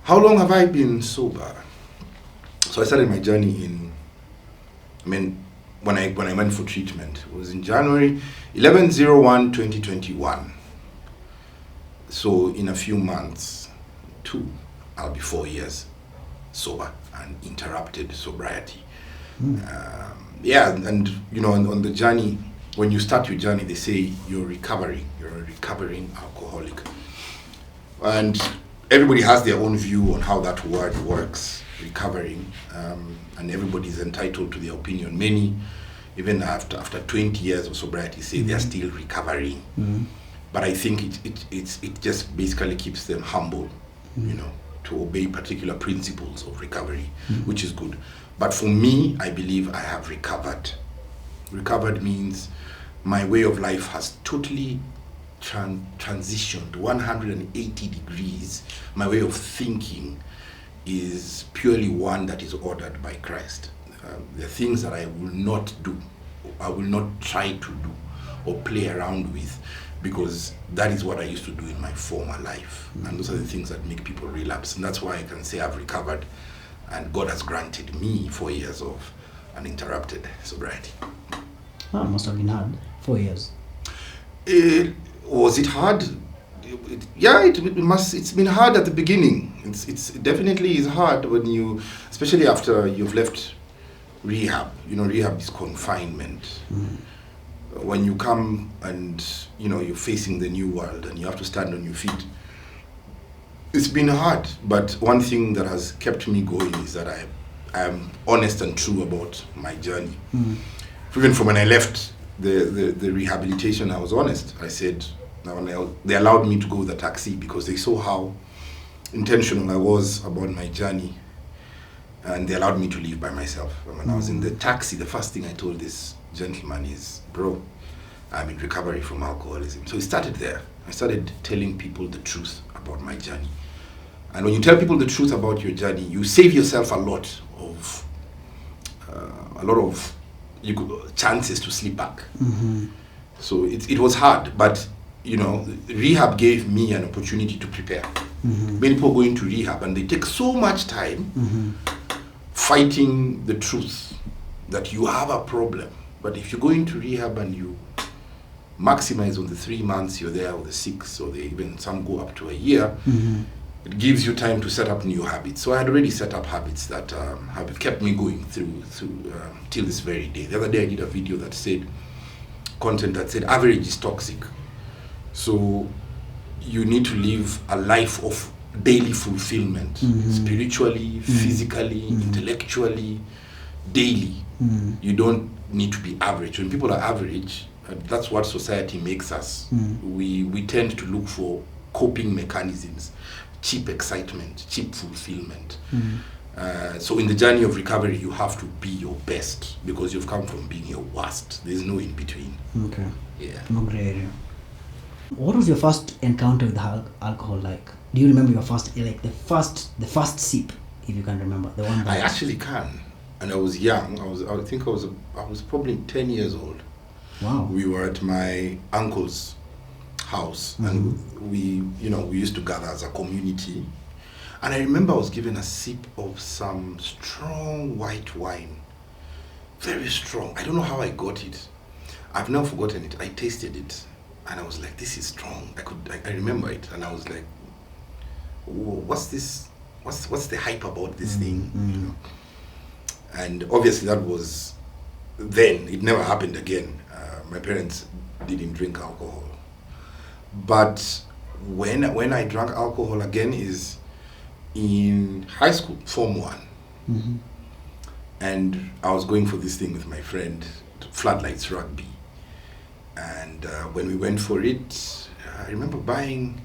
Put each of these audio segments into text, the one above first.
How long have I been sober? So I started my journey when I went for treatment. It was in January 11/01/2021. So in a few months, I'll be 4 years sober and interrupted sobriety. And on the journey, when you start your journey, they say you're recovering. You're a recovering alcoholic. And everybody has their own view on how that word works, recovering, and everybody's entitled to their opinion. Many, even after 20 years of sobriety, say they're still recovering. But I think it just basically keeps them humble, to obey particular principles of recovery, which is good. But for me, I believe I have recovered. Recovered means my way of life has totally transitioned 180 degrees. My way of thinking is purely one that is ordered by Christ. There are things that I will not do, I will not try to do or play around with, because that is what I used to do in my former life. And those are the things that make people relapse. And that's why I can say I've recovered, and God has granted me 4 years of uninterrupted sobriety. It must have been hard, 4 years. Was it hard? It's been hard at the beginning. It definitely is hard when especially after you've left rehab. Rehab is confinement. When you come and you're facing the new world and you have to stand on your feet, it's been hard. But one thing that has kept me going is that I am honest and true about my journey. Even from when I left the rehabilitation, I was honest. I said, they allowed me to go with the taxi because they saw how intentional I was about my journey, and they allowed me to leave by myself. And when I was in the taxi, the first thing I told this gentleman is, bro, I'm in recovery from alcoholism. So it started there. I started telling people the truth about my journey. And when you tell people the truth about your journey, you save yourself a lot of chances to slip back. So it was hard, but rehab gave me an opportunity to prepare. Many people go into rehab and they take so much time fighting the truth that you have a problem. But if you go into rehab and you maximize on the 3 months you're there, or the 6, or even some go up to a year, it gives you time to set up new habits. So I had already set up habits that have kept me going through till this very day. The other day I did a video that said, content that said, average is toxic. So you need to live a life of daily fulfillment, spiritually, physically, intellectually, daily. You don't need to be average. When people are average, that's what society makes us. We tend to look for coping mechanisms, cheap excitement, cheap fulfillment. So in the journey of recovery, you have to be your best, because you've come from being your worst. There's no in between. Okay. Yeah. No gray area. What was your first encounter with alcohol like? Do you remember your first, the first sip, if you can remember, the one? I actually can. And I was young. I was probably 10 years old. Wow. We were at my uncle's house, and we used to gather as a community. And I remember I was given a sip of some strong white wine, very strong. I don't know how I got it. I've never forgotten it. I tasted it, and I was like, "This is strong." I remember it, and I was like, "What's this? What's the hype about this thing?" And obviously that was then. It never happened again. My parents didn't drink alcohol, but when I drank alcohol again is in high school, Form 1. And I was going for this thing with my friend, Floodlights Rugby. And when we went for it, I remember buying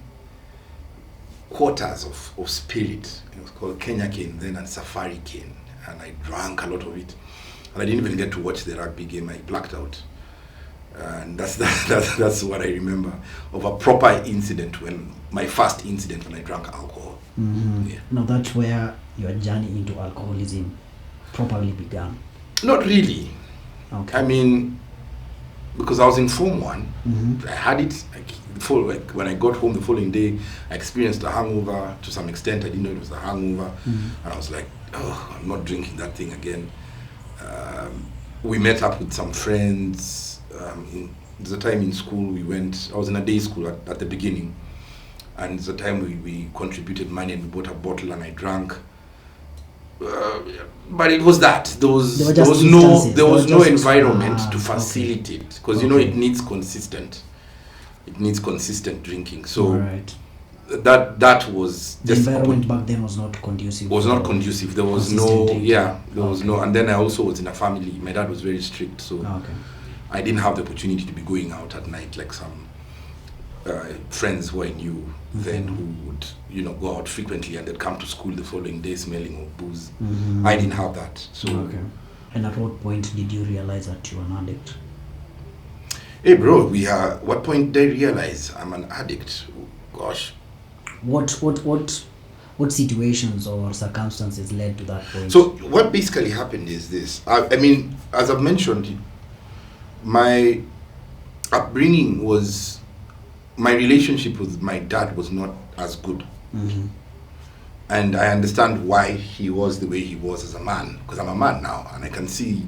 quarters of spirit. It was called Kenya cane then, and Safari cane. And I drank a lot of it. And I didn't even get to watch the rugby game. I blacked out. And that's what I remember of a proper incident, my first incident when I drank alcohol. Yeah. Now that's where your journey into alcoholism properly began. Not really. Okay. I mean, because I was in Form 1. I had it, like when I got home the following day, I experienced a hangover to some extent. I didn't know it was a hangover. And I was like, oh, I'm not drinking that thing again. We met up with some friends. There's a time in school I was in a day school at the beginning. And there's a time we contributed money and we bought a bottle and I drank. But it was that there was no environment to facilitate, because it needs consistent drinking. So that was the environment back then was not conducive. There was no, and then I also was in a family. My dad was very strict, so I didn't have the opportunity to be going out at night like some friends who I knew then who would go out frequently and they'd come to school the following day smelling of booze. I didn't have that. So And at what point did you realize that you were an addict? Hey bro, what point did I realize I'm an addict? Gosh. What situations or circumstances led to that point? So what basically happened is this. I mean, as I've mentioned, my upbringing was, my relationship with my dad was not as good. And I understand why he was the way he was as a man, because I'm a man now and I can see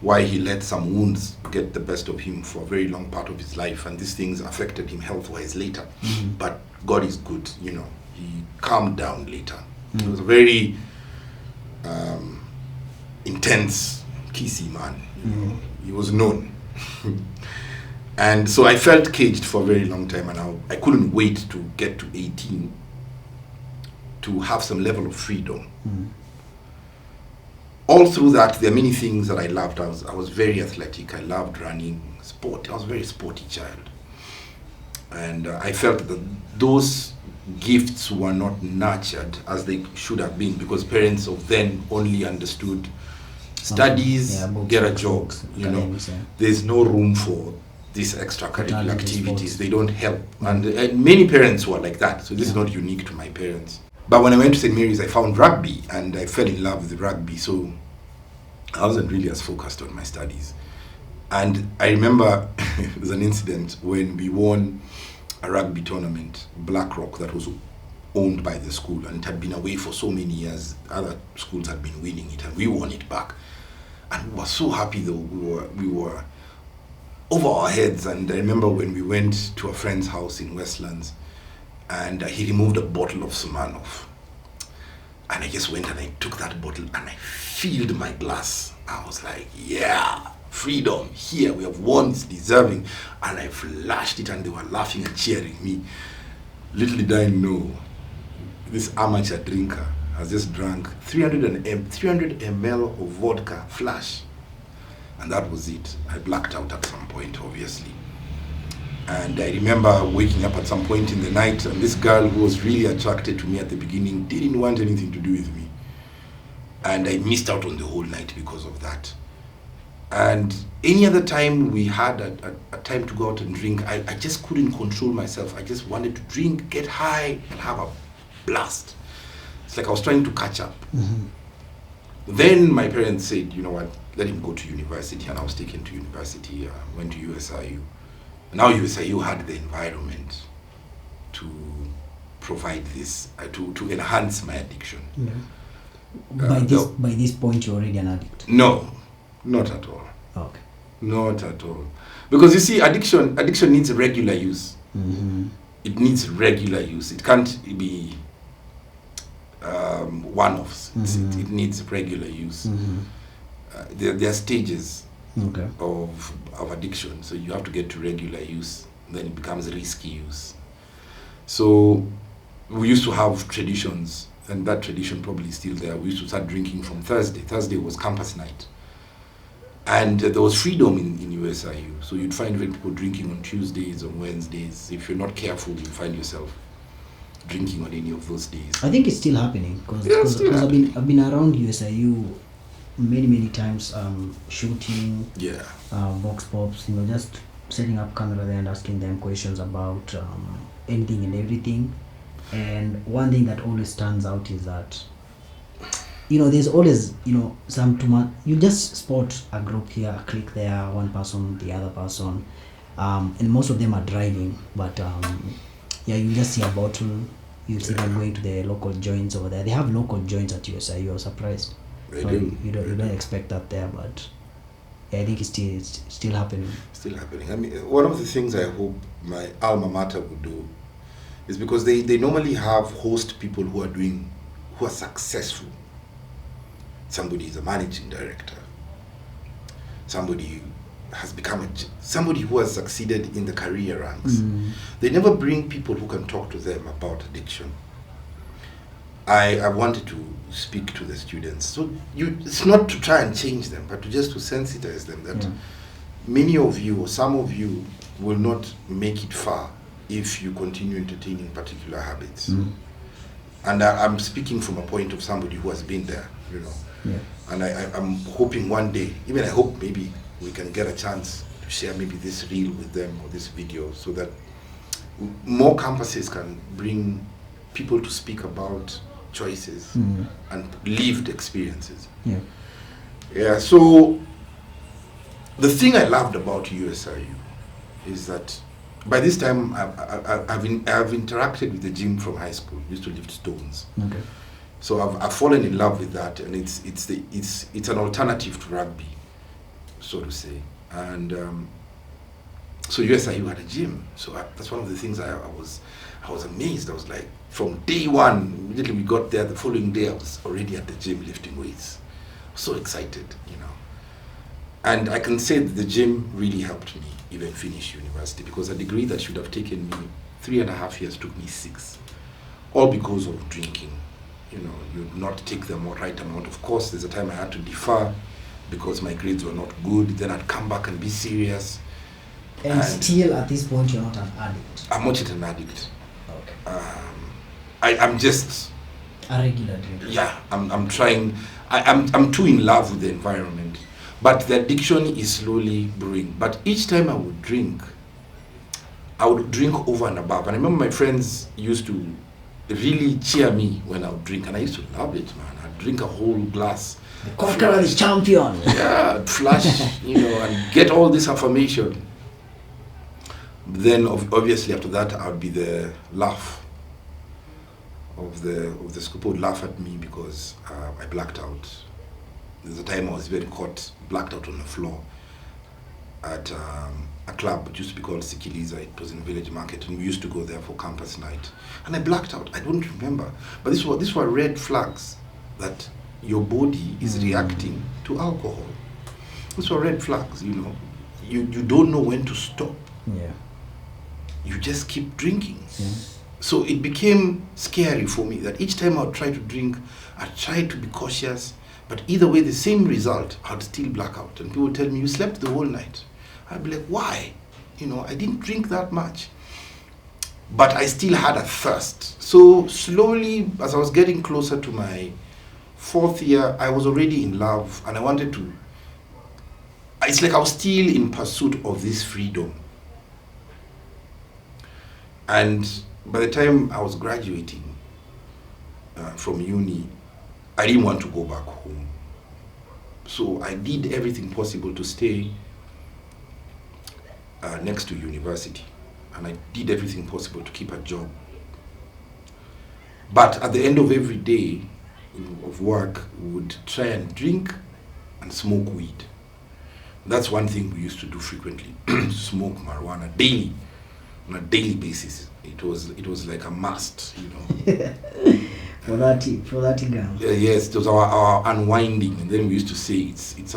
why he let some wounds get the best of him for a very long part of his life, and these things affected him health-wise later. But God is good, he calmed down later. He was a very intense, kissy man. He was known. And so I felt caged for a very long time, and I couldn't wait to get to 18 to have some level of freedom. All through that, there are many things that I loved. I was very athletic. I loved running, sport. I was a very sporty child. And I felt that those gifts were not nurtured as they should have been, because parents of then only understood studies, get a job. There's no room for these extracurricular activities. They don't help. And many parents were like that. So this is not unique to my parents. But when I went to St. Mary's, I found rugby and I fell in love with rugby. So I wasn't really as focused on my studies. And I remember there's an incident when we won a rugby tournament, Blackrock, that was owned by the school, and it had been away for so many years. Other schools had been winning it and we won it back. And we were so happy though. We were over our heads. And I remember when we went to a friend's house in Westlands, and he removed a bottle of Smirnoff, and I just went and I took that bottle and I filled my glass. I was like, yeah, freedom, here, we have won, it's deserving. And I flashed it and they were laughing and cheering me. Little did I know, this amateur drinker has just drank 300 ml of vodka flash, and that was it. I blacked out at some point, obviously. And I remember waking up at some point in the night, and this girl who was really attracted to me at the beginning didn't want anything to do with me. And I missed out on the whole night because of that. And any other time we had a time to go out and drink, I just couldn't control myself. I just wanted to drink, get high, and have a blast. It's like I was trying to catch up. Then my parents said, you know what, let him go to university, and I was taken to university. Went to USIU. Now USIU had the environment to provide this, to enhance my addiction. By this point, you're already an addict? No, not at all. Okay. Not at all. Because you see, addiction needs regular use. It needs regular use. It can't be one-offs. It needs regular use. There are stages of addiction, so you have to get to regular use, then it becomes risky use. So we used to have traditions, and that tradition probably is still there. We used to start drinking from Thursday. Thursday was campus night, and there was freedom in USIU, so you'd find people drinking on Tuesdays, on Wednesdays. If you're not careful, you find yourself drinking on any of those days. I think it's still happening, because I've been around USIU many times, shooting, box pops, just setting up camera there and asking them questions about anything and everything. And one thing that always stands out is that there's always, some too much. You just spot a group here, a clique there, one person, the other person, and most of them are driving. But you just see a bottle. You see them going to the local joints over there. They have local joints at USI. You're surprised. You don't expect that there, but I think it's still happening. Still happening. I mean, one of the things I hope my alma mater would do is because they normally have host people who are successful. Somebody is a managing director. Somebody has become somebody who has succeeded in the career ranks. They never bring people who can talk to them about addiction. I wanted to speak to the students. So it's not to try and change them, but to sensitize them that many of you or some of you will not make it far if you continue entertaining particular habits. And I'm speaking from a point of somebody who has been there, And I'm hoping one day, even I hope maybe we can get a chance to share maybe this reel with them or this video so that more campuses can bring people to speak about choices and lived experiences. So the thing I loved about USIU is that by this time I've interacted with the gym from high school. Used to lift stones. Okay. So I've fallen in love with that, and it's an alternative to rugby, so to say. And so USIU had a gym. So that's one of the things I was amazed. I was like, from day one, immediately we got there, the following day I was already at the gym lifting weights. So excited, And I can say that the gym really helped me even finish university, because a degree that should have taken me 3.5 years took me 6, all because of drinking. You not take the right amount. Of course, there's a time I had to defer because my grades were not good. Then I'd come back and be serious. And still, at this point, you're not an addict. I'm not yet an addict. Okay. I'm just a regular drinker. Yeah, I'm trying. I'm too in love with the environment, but the addiction is slowly brewing. But each time I would drink over and above. And I remember my friends used to really cheer me when I would drink, and I used to love it, man. I'd drink a whole glass. The conqueror is champion. Yeah, I'd flash, and get all this affirmation. Then obviously after that I would be the laugh of the school. People would laugh at me because I blacked out. There's a time I was even caught blacked out on the floor at a club which used to be called Sikiliza. It was in Village Market, and we used to go there for campus night. And I blacked out. I don't remember. But these were red flags that your body is reacting to alcohol. These were red flags, You don't know when to stop. Yeah. You just keep drinking. Yeah. So it became scary for me that each time I would try to drink, I tried to be cautious, but either way, the same result, I'd still black out. And people would tell me, you slept the whole night. I'd be like, why? I didn't drink that much. But I still had a thirst. So slowly, as I was getting closer to my 4th year, I was already in love, and I wanted to, it's like I was still in pursuit of this freedom. And by the time I was graduating from uni, I didn't want to go back home. So I did everything possible to stay next to university. And I did everything possible to keep a job. But at the end of every day of work, we would try and drink and smoke weed. That's one thing we used to do frequently. Smoke marijuana daily. On a daily basis. It was like a must, for that exam. Yes, it was our unwinding, and then we used to say it's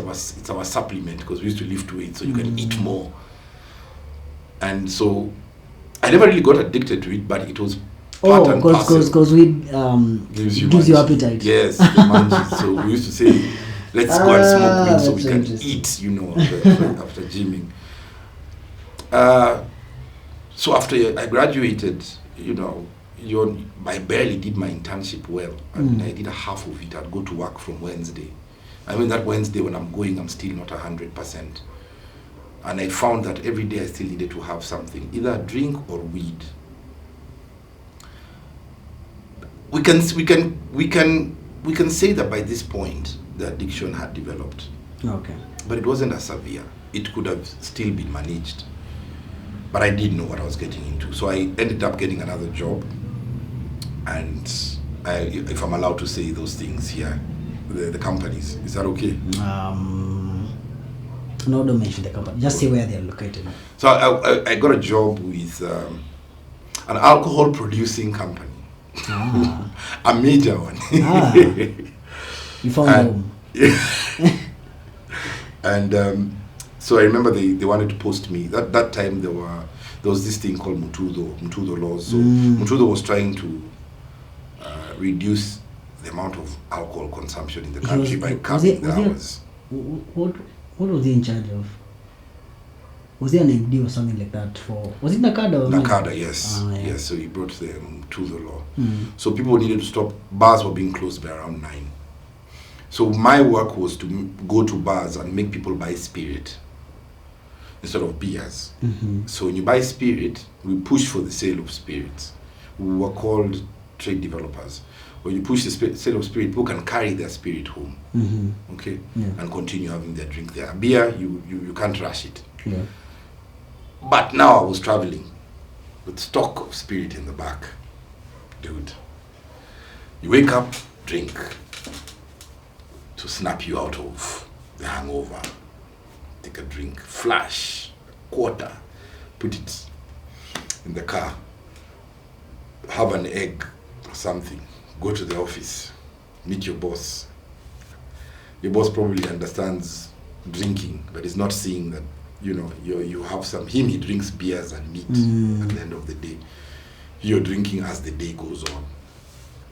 our supplement, because we used to lift weights so you can eat more. And so I never really got addicted to it, but it was part and parcel. Because weed gives you appetite. Yes, the munchies. So we used to say, let's go and smoke weed so we can eat, after gymming. So after I graduated, I barely did my internship well. I mean, I did a half of it. I'd go to work from Wednesday. I mean, that Wednesday when I'm going, I'm still not 100%. And I found that every day I still needed to have something, either a drink or weed. We can we can say that by this point, the addiction had developed. Okay. But it wasn't as severe. It could have still been managed. But I didn't know what I was getting into. So I ended up getting another job. And if I'm allowed to say those things here, the companies, is that okay? No, don't mention the company. Just say where they're located. So I got a job with an alcohol producing company. A major one. You found home. And so I remember they wanted to post me. That time there was this thing called Mutudo laws. So Mutudo was trying to reduce the amount of alcohol consumption in the country by cutting the hours. What was he in charge of? Was there an MD or something like that for? Was it Nakada? Or Nakada, yes. Yes, so he brought them to the law. So people needed to stop. Bars were being closed by around 9. So my work was to go to bars and make people buy spirit instead of beers. So when you buy spirit, we push for the sale of spirits. We were called trade developers. When you push the sale of spirit, people can carry their spirit home, okay, and continue having their drink there. Beer, you can't rush it. Yeah. But now I was traveling with stock of spirit in the back. Dude, you wake up, drink to snap you out of the hangover. Take a drink, flash, quarter, put it in the car, have an egg or something, go to the office, meet your boss. Your boss probably understands drinking, but is not seeing that, you have he drinks beers and meat at the end of the day. You're drinking as the day goes on.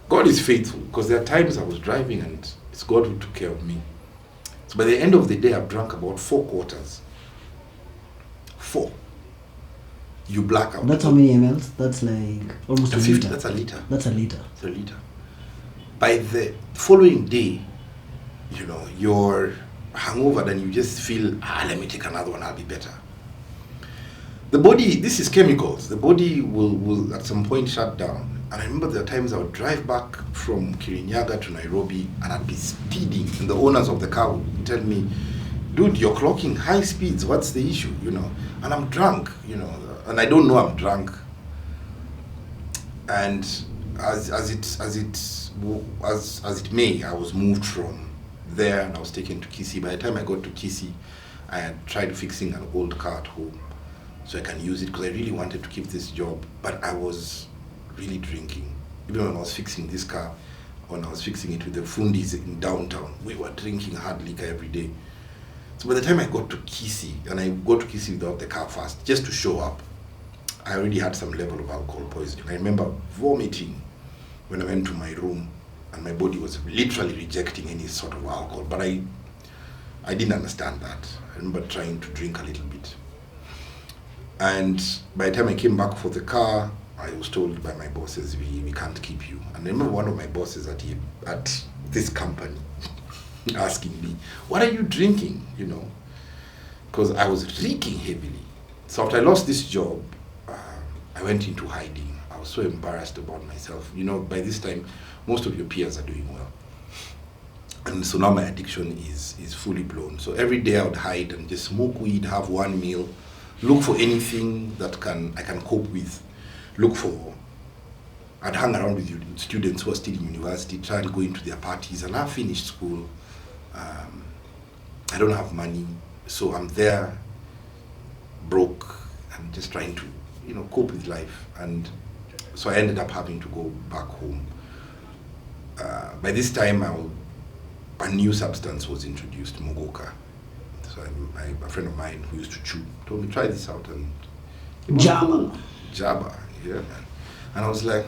God is faithful, because there are times I was driving and it's God who took care of me. So by the end of the day, I've drunk about 4 quarters. 4. You black out. That's how many mLs? That's like almost a 50, liter. That's a liter. That's a liter. It's a liter. By the following day, you're hungover and you just feel, let me take another one, I'll be better. The body, this is chemicals. The body will at some point shut down. And I remember there are times I would drive back from Kirinyaga to Nairobi and I'd be speeding. And the owners of the car would tell me, dude, you're clocking high speeds. What's the issue? And I'm drunk, and I don't know I'm drunk. And as it may, I was moved from there and I was taken to Kisii. By the time I got to Kisii, I had tried fixing an old car at home so I can use it, because I really wanted to keep this job, but I was really drinking. Even when I was fixing this car, when I was fixing it with the fundis in downtown, we were drinking hard liquor every day. So by the time I got to Kisii, and I got to Kisii without the car first, just to show up, I already had some level of alcohol poisoning. I remember vomiting when I went to my room, and my body was literally rejecting any sort of alcohol, but I didn't understand that. I remember trying to drink a little bit. And by the time I came back for the car, I was told by my bosses, we can't keep you. And I remember one of my bosses at this company asking me, what are you drinking? Because I was reeking heavily. So after I lost this job, I went into hiding. I was so embarrassed about myself. By this time, most of your peers are doing well. And so now my addiction is fully blown. So every day I would hide and just smoke weed, have one meal, look for anything that I can cope with. I'd hang around with students who are still in university, try and go into their parties, and I've finished school. I don't have money, so I'm there, broke, and just trying to, cope with life. And so I ended up having to go back home. By this time, a new substance was introduced, Mogoka. So a friend of mine who used to chew told me, try this out. And Jabba, yeah, man. And I was like,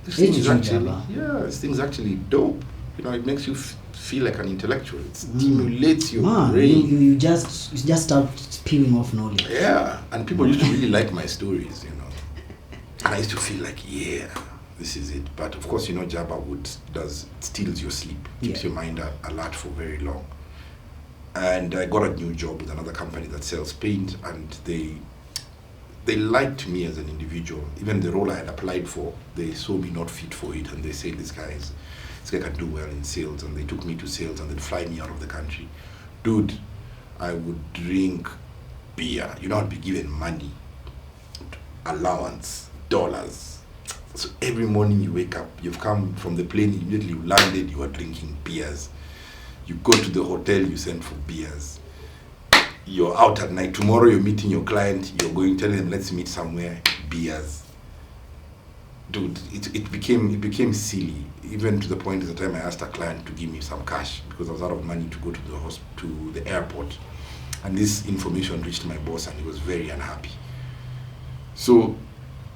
this thing's actually dope. It makes you feel like an intellectual. It stimulates your brain. You just start spewing off knowledge. Yeah, and people used to really like my stories, And I used to feel like, this is it. But of course, Jabba steals your sleep, keeps your mind alert for very long. And I got a new job with another company that sells paint, and they liked me as an individual. Even the role I had applied for, they saw me not fit for it, and they said, this guy this guy can do well in sales, and they took me to sales and they'd fly me out of the country. Dude, I would drink beer. You know, I'd be given money, allowance, dollars. So every morning you wake up, you've come from the plane, immediately you landed, you are drinking beers. You go to the hotel, you send for beers. You're out at night. Tomorrow you're meeting your client, you're going, telling them, let's meet somewhere, beers. Dude, it became silly, even to the point at the time I asked a client to give me some cash because I was out of money to go to the airport. And this information reached my boss and he was very unhappy. So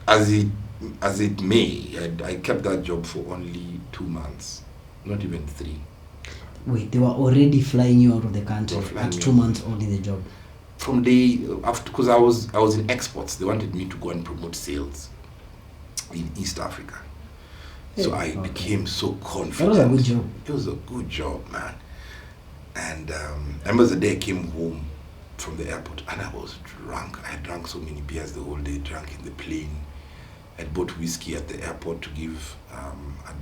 as it may, I kept that job for only 2 months, not even 3. Wait, they were already flying you out of the country at 2 months old in the job? From day after, because I was in exports. They wanted me to go and promote sales in East Africa. So I became so confident. That was a good job. It was a good job, man. And I remember the day I came home from the airport and I was drunk. I had drunk so many beers the whole day, drunk in the plane. I bought whiskey at the airport to give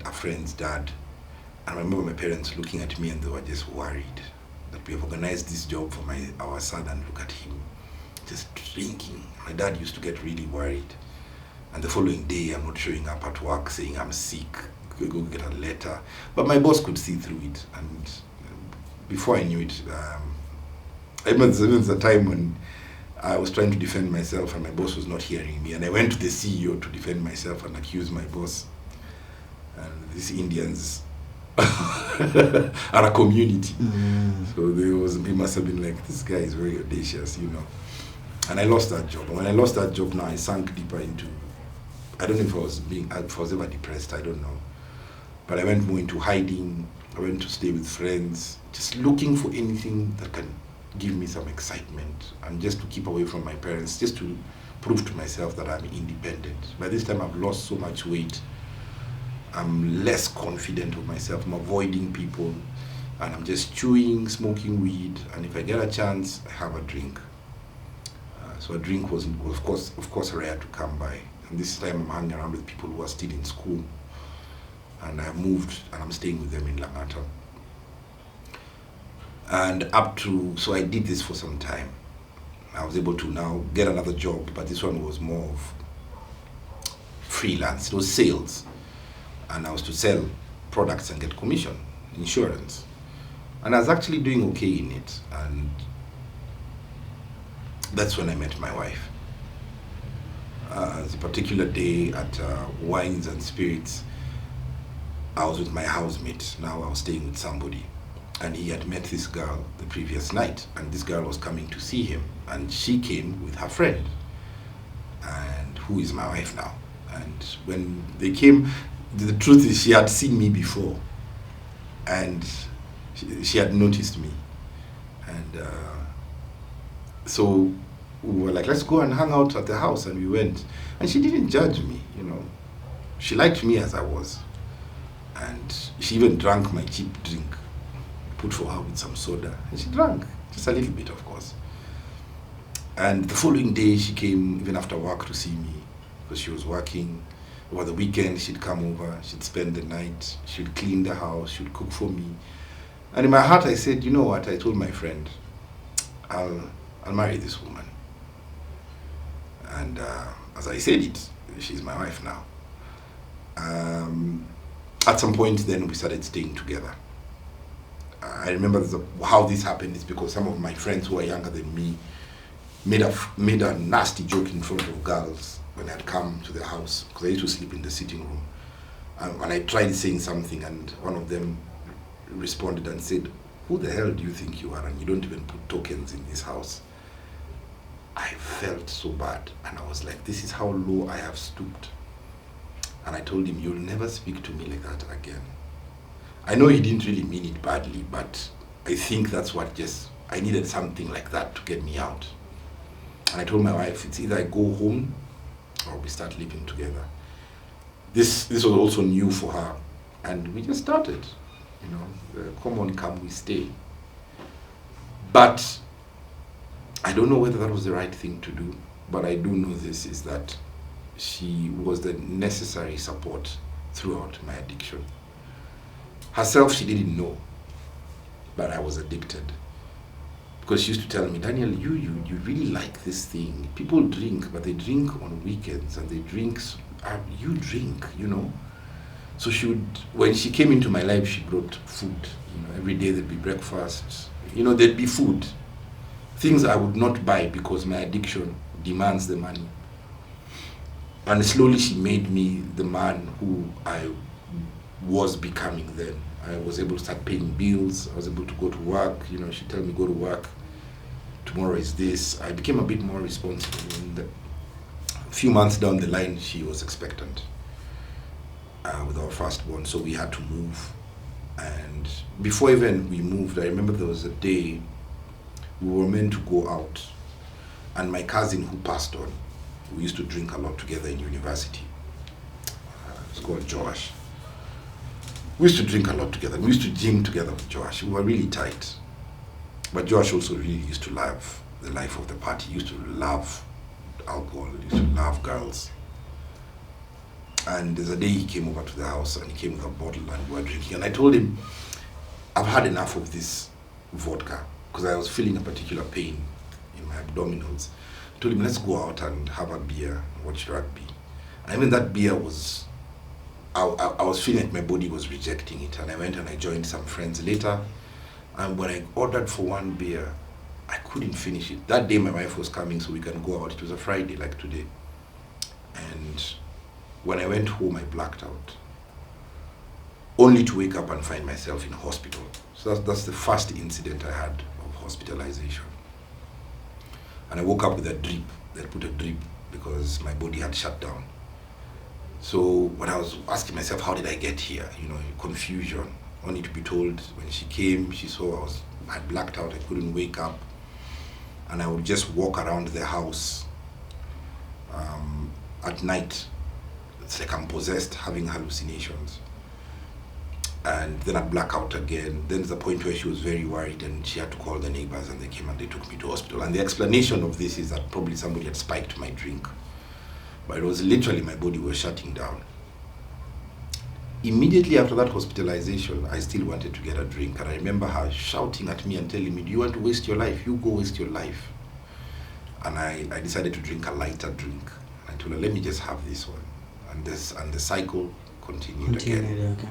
a friend's dad. And I remember my parents looking at me and they were just worried that we have organized this job for our son and look at him just drinking. My dad used to get really worried. And the following day I'm not showing up at work saying I'm sick, go get a letter. But my boss could see through it. And before I knew it, I remember there was a time when I was trying to defend myself and my boss was not hearing me. And I went to the CEO to defend myself and accuse my boss. And these Indians are a community. So they must have been like, this guy is very audacious, you know. And I lost that job. And when I lost that job now, I sank deeper into, I don't know if I was ever depressed, I don't know. But I went more into hiding. I went to stay with friends, just looking for anything that can give me some excitement and just to keep away from my parents, just to prove to myself that I'm independent. By this time I've lost so much weight. I'm less confident of myself. I'm avoiding people and I'm just chewing, smoking weed, and if I get a chance, I have a drink. So a drink was of course rare to come by. And this time I'm hanging around with people who are still in school. And I moved and I'm staying with them in Langata. And so I did this for some time. I was able to now get another job, but this one was more of freelance. It was sales. And I was to sell products and get commission, insurance. And I was actually doing okay in it. And that's when I met my wife. The particular day at Wines and Spirits, I was with my housemate. Now I was staying with somebody. And he had met this girl the previous night. And this girl was coming to see him. And she came with her friend, and who is my wife now. And when they came, the truth is she had seen me before. And she had noticed me. And so we were like, let's go and hang out at the house. And we went. And she didn't judge me, you know. She liked me as I was. And she even drank my cheap drink. Put for her with some soda. And she drank. Just a little bit, of course. And the following day, she came even after work to see me. Because she was working. Over the weekend, she'd come over. She'd spend the night. She'd clean the house. She'd cook for me. And in my heart, I said, you know what? I told my friend, I'll marry this woman. And as I said it, she's my wife now. At some point then we started staying together. I remember how this happened is because some of my friends who are younger than me made a nasty joke in front of girls when I'd come to the house, because I used to sleep in the sitting room. And I tried saying something and one of them responded and said, who the hell do you think you are, and you don't even put tokens in this house? I felt so bad, and I was like, this is how low I have stooped. And I told him, you'll never speak to me like that again. I know he didn't really mean it badly, but I think that's what I needed something like that to get me out. And I told my wife, it's either I go home or we start living together. This was also new for her, and we just started. You know, come on, come, we stay. But I don't know whether that was the right thing to do, but I do know this, is that she was the necessary support throughout my addiction. Herself, she didn't know, but I was addicted. Because she used to tell me, Daniel, you really like this thing. People drink, but they drink on weekends, and they drink, you drink, you know. So she would, when she came into my life, she brought food. You know, every day there'd be breakfast. You know, there'd be food. Things I would not buy because my addiction demands the money. And slowly she made me the man who I was becoming then. I was able to start paying bills. I was able to go to work. You know, she'd tell me, go to work. Tomorrow is this. I became a bit more responsible. And a few months down the line, she was expectant with our firstborn. So we had to move. And before even we moved, I remember there was a day we were meant to go out. And my cousin who passed on, we used to drink a lot together in university. It's called Josh. We used to drink a lot together. We used to gym together with Josh. We were really tight. But Josh also really used to love the life of the party. He used to love alcohol. He used to love girls. And there's a day he came over to the house and he came with a bottle and we were drinking. And I told him, I've had enough of this vodka because I was feeling a particular pain in my abdominals. I told him, let's go out and have a beer and watch rugby. And I mean, that beer was, I was feeling like my body was rejecting it. And I went and I joined some friends later. And when I ordered for one beer, I couldn't finish it. That day my wife was coming so we can go out. It was a Friday like today. And when I went home, I blacked out. Only to wake up and find myself in hospital. So that's the first incident I had of hospitalization. And I woke up with a drip. They put a drip because my body had shut down. So when I was asking myself, how did I get here? You know, confusion. Only to be told when she came, she saw I had blacked out, I couldn't wake up. And I would just walk around the house at night. It's like I'm possessed, having hallucinations. And then I'd black out again. Then there's a point where she was very worried and she had to call the neighbors and they came and they took me to hospital. And the explanation of this is that probably somebody had spiked my drink. But it was literally my body was shutting down. Immediately after that hospitalization, I still wanted to get a drink. And I remember her shouting at me and telling me, do you want to waste your life? You go waste your life. And I decided to drink a lighter drink. And I told her, let me just have this one. And the cycle continued again. Okay.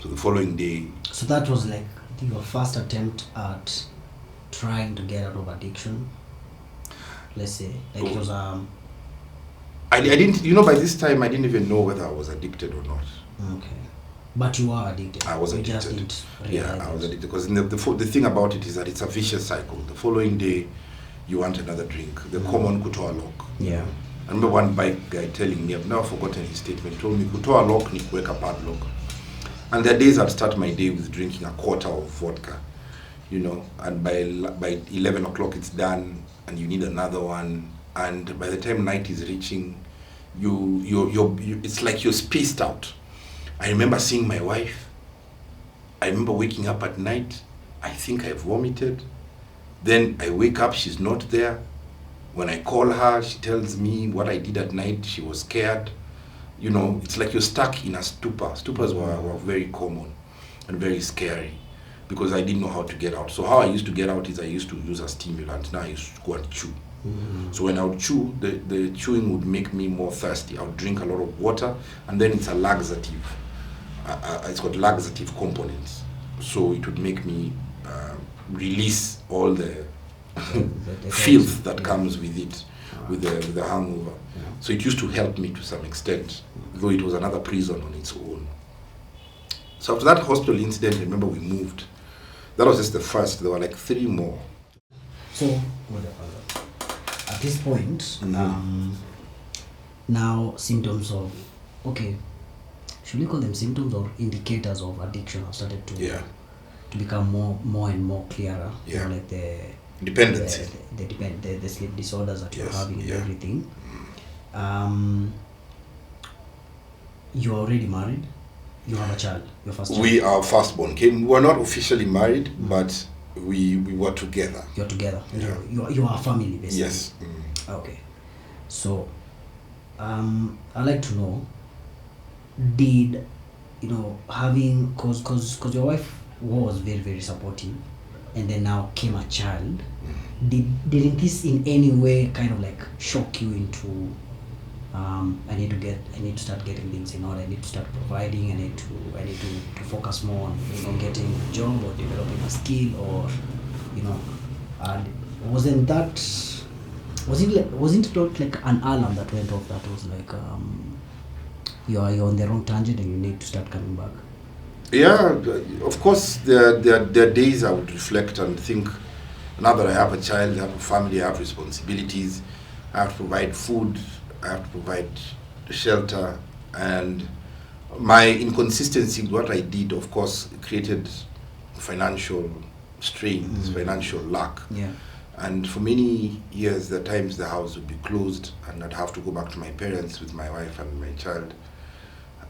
So the following day... So that was like your first attempt at trying to get out of addiction? Let's say. Like it was... I didn't, you know, by this time I didn't even know whether I was addicted or not. Okay. But you are addicted. I was addicted. Just didn't I was addicted. Because the thing about it is that it's a vicious cycle. The following day, you want another drink. The common Kutoa lock. Yeah. I remember one bike guy telling me, I've never forgotten his statement. He told me, Kutoa lock ni Kuweka Padlock. And there are days I'd start my day with drinking a quarter of vodka, you know, and by 11 o'clock it's done, and you need another one. And by the time night is reaching, it's like you're spaced out. I remember seeing my wife. I remember waking up at night. I think I vomited. Then I wake up, she's not there. When I call her, she tells me what I did at night. She was scared. You know, it's like you're stuck in a stupor. Stupors were very common and very scary because I didn't know how to get out. So how I used to get out is I used to use a stimulant. Now I used to go and chew. Mm-hmm. So when I would chew, the chewing would make me more thirsty. I would drink a lot of water, and then it's a laxative. It's got laxative components. So it would make me release all the filth that comes with it, with the hangover. Yeah. So it used to help me to some extent, though it was another prison on its own. So after that hospital incident, I remember we moved. That was just the first. There were like 3 more. So at this point, now symptoms of, okay, should we call them symptoms or indicators of addiction have started to become more and more clearer? Yeah. You know, like the dependency, the sleep disorders that you're having and everything. You're already married. You have a child. Your first child. Our firstborn came. We were not officially married, but we were together. You're together. Yeah. You are a family, basically. Yes. Okay. So, I'd like to know, did you know, having, cause your wife was very, very supportive, and then now came a child. Didn't this in any way kind of like shock you into, I need to start getting things in order, I need to start providing, I need to focus more on, you know, getting a job or developing a skill, or, you know, wasn't it not like an alarm that went off that was like, you're on the wrong tangent and you need to start coming back? Yeah, of course, there are days I would reflect and think, now that I have a child, I have a family, I have responsibilities, I have to provide food, I have to provide shelter, and my inconsistency in what I did, of course, created financial strains, financial lack. Yeah. And for many years, there are times the house would be closed and I'd have to go back to my parents with my wife and my child.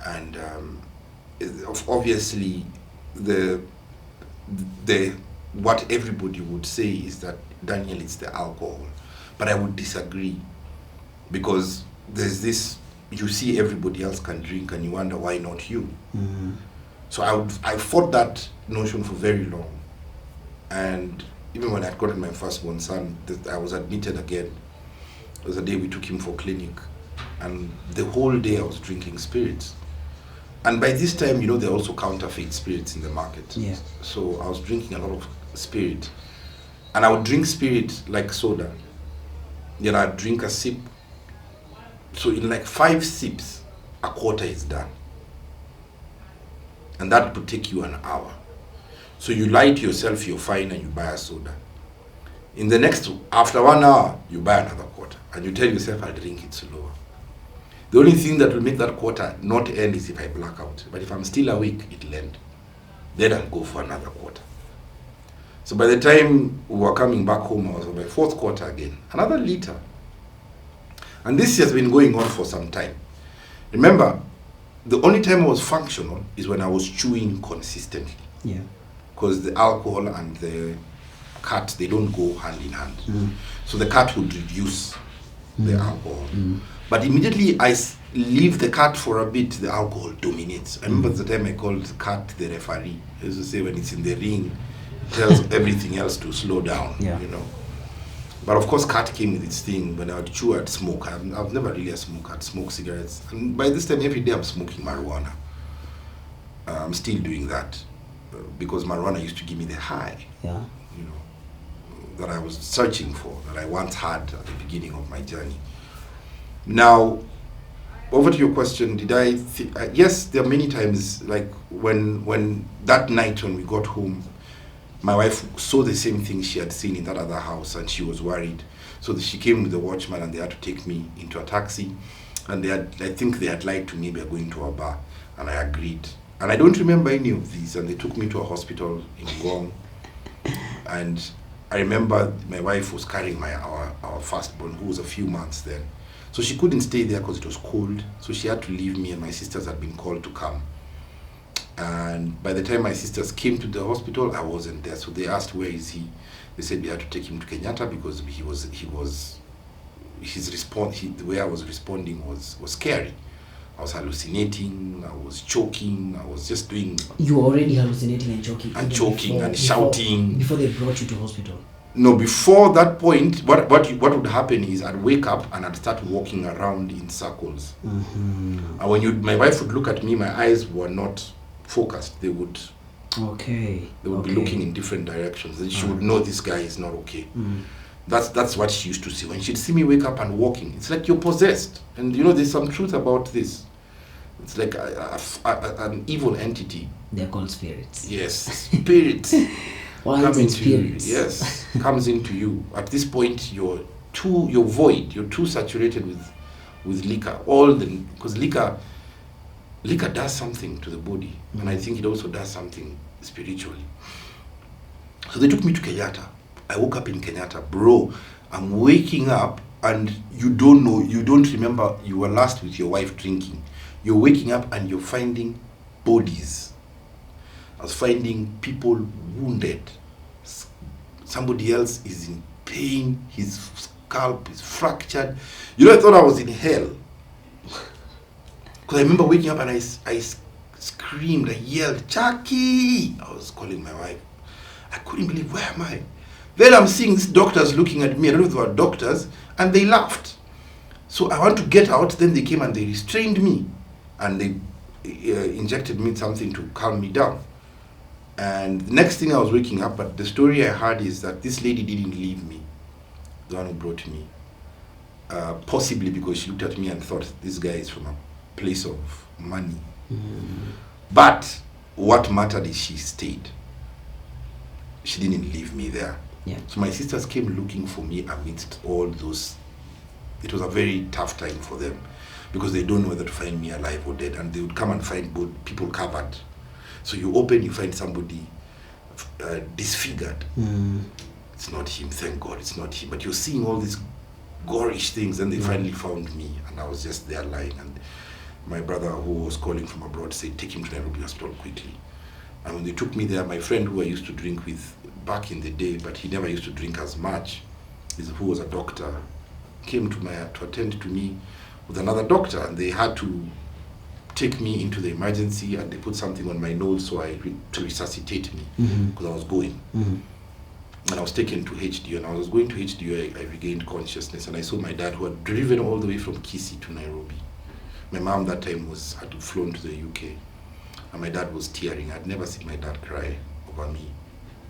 And obviously, what everybody would say is that, Daniel, it's the alcohol. But I would disagree, because there's this, you see everybody else can drink and you wonder why not you. So I fought that notion for very long. And even when I'd gotten my firstborn son, I was admitted again. It was a day we took him for clinic, and the whole day I was drinking spirits. And by this time, you know, there are also counterfeit spirits in the market. Yeah. So I was drinking a lot of spirit, and I would drink spirit like soda. Then I'd drink a sip. So in like 5 sips, a quarter is done. And that would take you an hour. So you lie to yourself, you're fine, and you buy a soda. In the next, after 1 hour, you buy another quarter. And you tell yourself, I'll drink it slower. The only thing that will make that quarter not end is if I black out. But if I'm still awake, it'll end. Then I'll go for another quarter. So by the time we were coming back home, I was on my 4th quarter again. Another liter. And this has been going on for some time. Remember, the only time I was functional is when I was chewing consistently. Yeah. Because the alcohol and the Khat, they don't go hand in hand. So the Khat would reduce the alcohol. But immediately I leave the Khat for a bit, the alcohol dominates. I remember the time I called Khat the referee. I used to say, when it's in the ring, it tells everything else to slow down, you know. But of course, Khat came with its thing. When I would chew, I'd smoke. I've never really smoked. I'd smoke cigarettes. And by this time, every day I'm smoking marijuana. I'm still doing that. Because marijuana used to give me the high, you know, that I was searching for, that I once had at the beginning of my journey. Now, over to your question, yes, there are many times, like when that night when we got home, my wife saw the same thing she had seen in that other house, and she was worried. So she came with the watchman, and they had to take me into a taxi, and I think they had lied to me by going to a bar, and I agreed. And I don't remember any of these, and they took me to a hospital in Gong. And I remember my wife was carrying our firstborn, who was a few months then. So she couldn't stay there because it was cold, so she had to leave me, and my sisters had been called to come. And by the time my sisters came to the hospital, I wasn't there. So they asked, where is he? They said we had to take him to Kenyatta because the way I was responding was scary. I was hallucinating, I was choking, I was just doing... You were already hallucinating and choking? And choking and shouting. Before they brought you to hospital? No, before that point, what would happen is I'd wake up and I'd start walking around in circles. And when my wife would look at me, my eyes were not focused. They would be looking in different directions. And she would know this guy is not okay. That's what she used to see. When she'd see me wake up and walking, it's like you're possessed. And you know, there's some truth about this. It's like an evil entity. They're called spirits. Yes, spirits. Come into spirits. You. Yes, comes into you. At this point, you're void. You're too saturated with liquor. Because liquor does something to the body, and I think it also does something spiritually. So they took me to Kenyatta. I woke up in Kenyatta, bro. I'm waking up, and you don't remember you were last with your wife drinking. You're waking up and you're finding bodies. I was finding people wounded. Somebody else is in pain. His scalp is fractured. You know, I thought I was in hell. Because I remember waking up and I screamed, I yelled, Chucky! I was calling my wife. I couldn't believe, where am I? Then I'm seeing these doctors looking at me. I don't know if they were doctors, and they laughed. So I want to get out. Then they came and they restrained me, and they injected me something to calm me down. And the next thing I was waking up, but the story I heard is that this lady didn't leave me, the one who brought me. Possibly because she looked at me and thought this guy is from a place of money. But what mattered is she stayed. She didn't leave me there. Yeah. So my sisters came looking for me amidst all those. It was a very tough time for them because they don't know whether to find me alive or dead, and they would come and find both people covered. So you open, you find somebody disfigured. It's not him, thank God, it's not him. But you're seeing all these gorish things, and they finally found me, and I was just there lying. And my brother, who was calling from abroad, said, take him to Nairobi Hospital quickly. And when they took me there, my friend who I used to drink with back in the day, but he never used to drink as much, who was a doctor, came to attend to me with another doctor, and they had to take me into the emergency, and they put something on my nose to resuscitate me because I was going. And I was taken to HDU, and I was going to HDU, I regained consciousness, and I saw my dad, who had driven all the way from Kisii to Nairobi. My mom that time had flown to the UK, and my dad was tearing. I'd never seen my dad cry over me.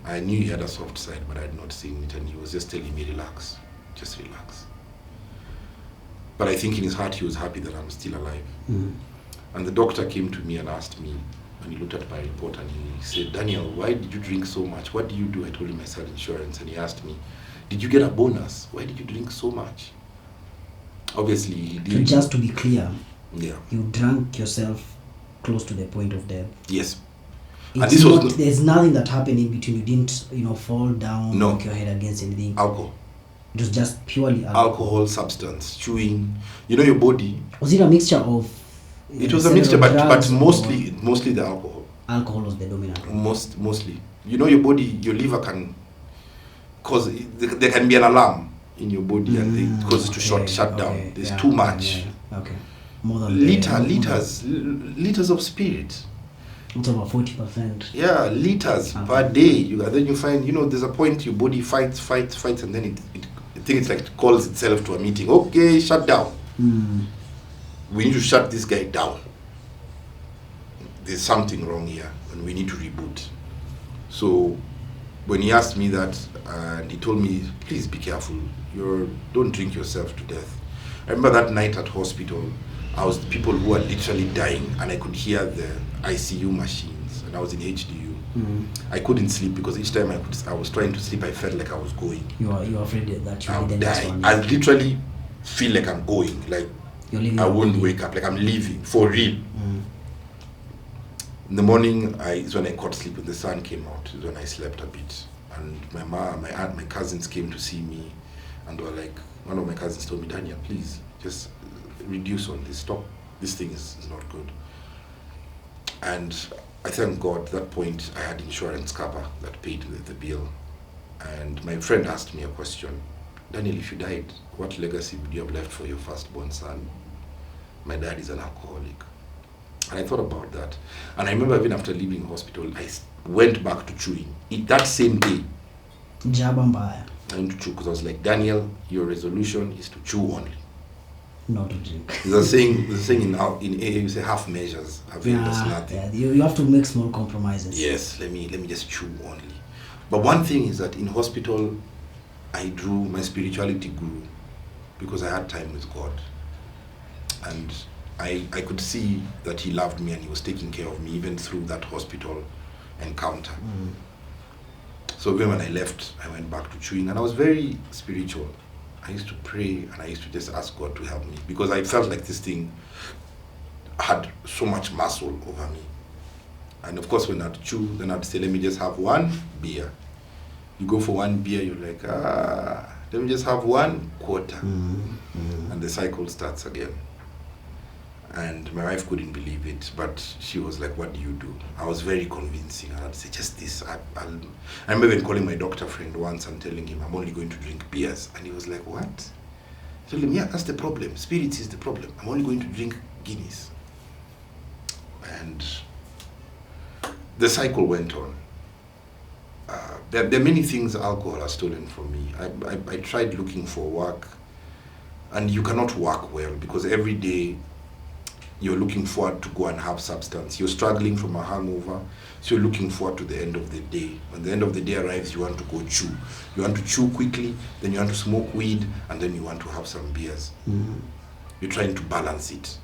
I knew he had a soft side, but I had not seen it, and he was just telling me, relax, just relax. But I think in his heart he was happy that I'm still alive. And the doctor came to me and asked me, and he looked at my report and he said, Daniel, why did you drink so much? What do you do? I told him I sell insurance, and he asked me, did you get a bonus? Why did you drink so much? Obviously he did. Just to be clear, yeah, you drank yourself close to the point of death. Yes. It's and this not, was there's nothing that happened in between. You didn't, fall down, knock your head against anything. Alcohol. It was just purely alcohol, substance, chewing. Your body. Was it a mixture of? It was a mixture, but mostly the alcohol. Alcohol was the dominant one. Mostly. Your body, your liver can cause. There can be an alarm in your body, and it causes to shut down. There's too much. Okay. More than liters of spirit. It's over 40%. Yeah, liters per day. Then you find, there's a point your body fights, and then I think it's like it calls itself to a meeting. Okay, shut down. We need to shut this guy down. There's something wrong here, and we need to reboot. So when he asked me that, and he told me, please be careful. Don't drink yourself to death. I remember that night at hospital, I was people who were literally dying, and I could hear the ICU machines, and I was in HDU. I couldn't sleep because each time I was trying to sleep, I felt like I was going. You are afraid that you I'll will die. I literally feel like I'm going, like I won't wake up, like I'm leaving for real. In the morning, is when I caught sleep. When the sun came out, is when I slept a bit. And my mom, my aunt, my cousins came to see me, and they were like, one of my cousins told me, Daniel, please just reduce on this. Stop. This thing is not good. And I thank God at that point I had insurance cover that paid the bill. And my friend asked me a question. Daniel, if you died, what legacy would you have left for your firstborn son? My dad is an alcoholic. And I thought about that. And I remember even after leaving hospital, I went back to chewing. That same day. Jabambaya. I went to chew because I was like, Daniel, your resolution is to chew only. Not to drink. There's a saying in AA, you say half measures avail us nothing. Yeah, you have to make small compromises. Yes, let me just chew only. But one thing is that in hospital, my spirituality grew because I had time with God. And I could see that he loved me and he was taking care of me even through that hospital encounter. So even when I left, I went back to chewing, and I was very spiritual. I used to pray and I used to just ask God to help me because I felt like this thing had so much muscle over me. And of course, when I'd chew, then I'd say, let me just have one beer. You go for one beer, you're like, let me just have one quarter. And the cycle starts again. And my wife couldn't believe it, but she was like, what do you do? I was very convincing. I'd say, just this. I remember even calling my doctor friend once and telling him, I'm only going to drink beers. And he was like, what? I told him, yeah, that's the problem. Spirits is the problem. I'm only going to drink Guinness. And the cycle went on. There are many things alcohol has stolen from me. I tried looking for work, and you cannot work well because every day you're looking forward to go and have substance. You're struggling from a hangover, so you're looking forward to the end of the day. When the end of the day arrives, you want to go chew. You want to chew quickly, then you want to smoke weed, and then you want to have some beers. You're trying to balance it.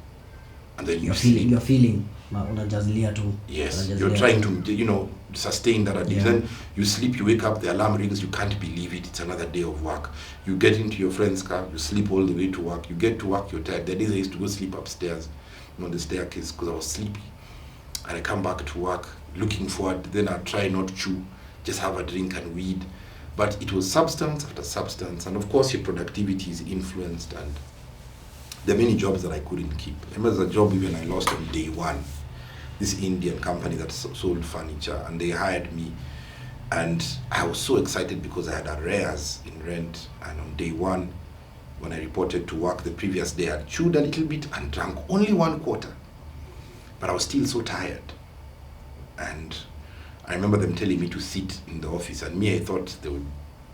And then you're feeling unajazilia tu. Yes, you're trying to, sustain that addiction. Then you sleep, you wake up, the alarm rings, you can't believe it, it's another day of work. You get into your friend's car, you sleep all the way to work. You get to work, you're tired. The days I used to go sleep upstairs on the staircase because I was sleepy. And I come back to work looking forward, then I try not to chew, just have a drink and weed. But it was substance after substance, and of course your productivity is influenced, and there are many jobs that I couldn't keep. I remember there's a job even I lost on day one. This Indian company that sold furniture, and they hired me, and I was so excited because I had arrears in rent, and on day one, when I reported to work the previous day, I chewed a little bit and drank only 1 quarter. But I was still so tired. And I remember them telling me to sit in the office, and me, I thought they would,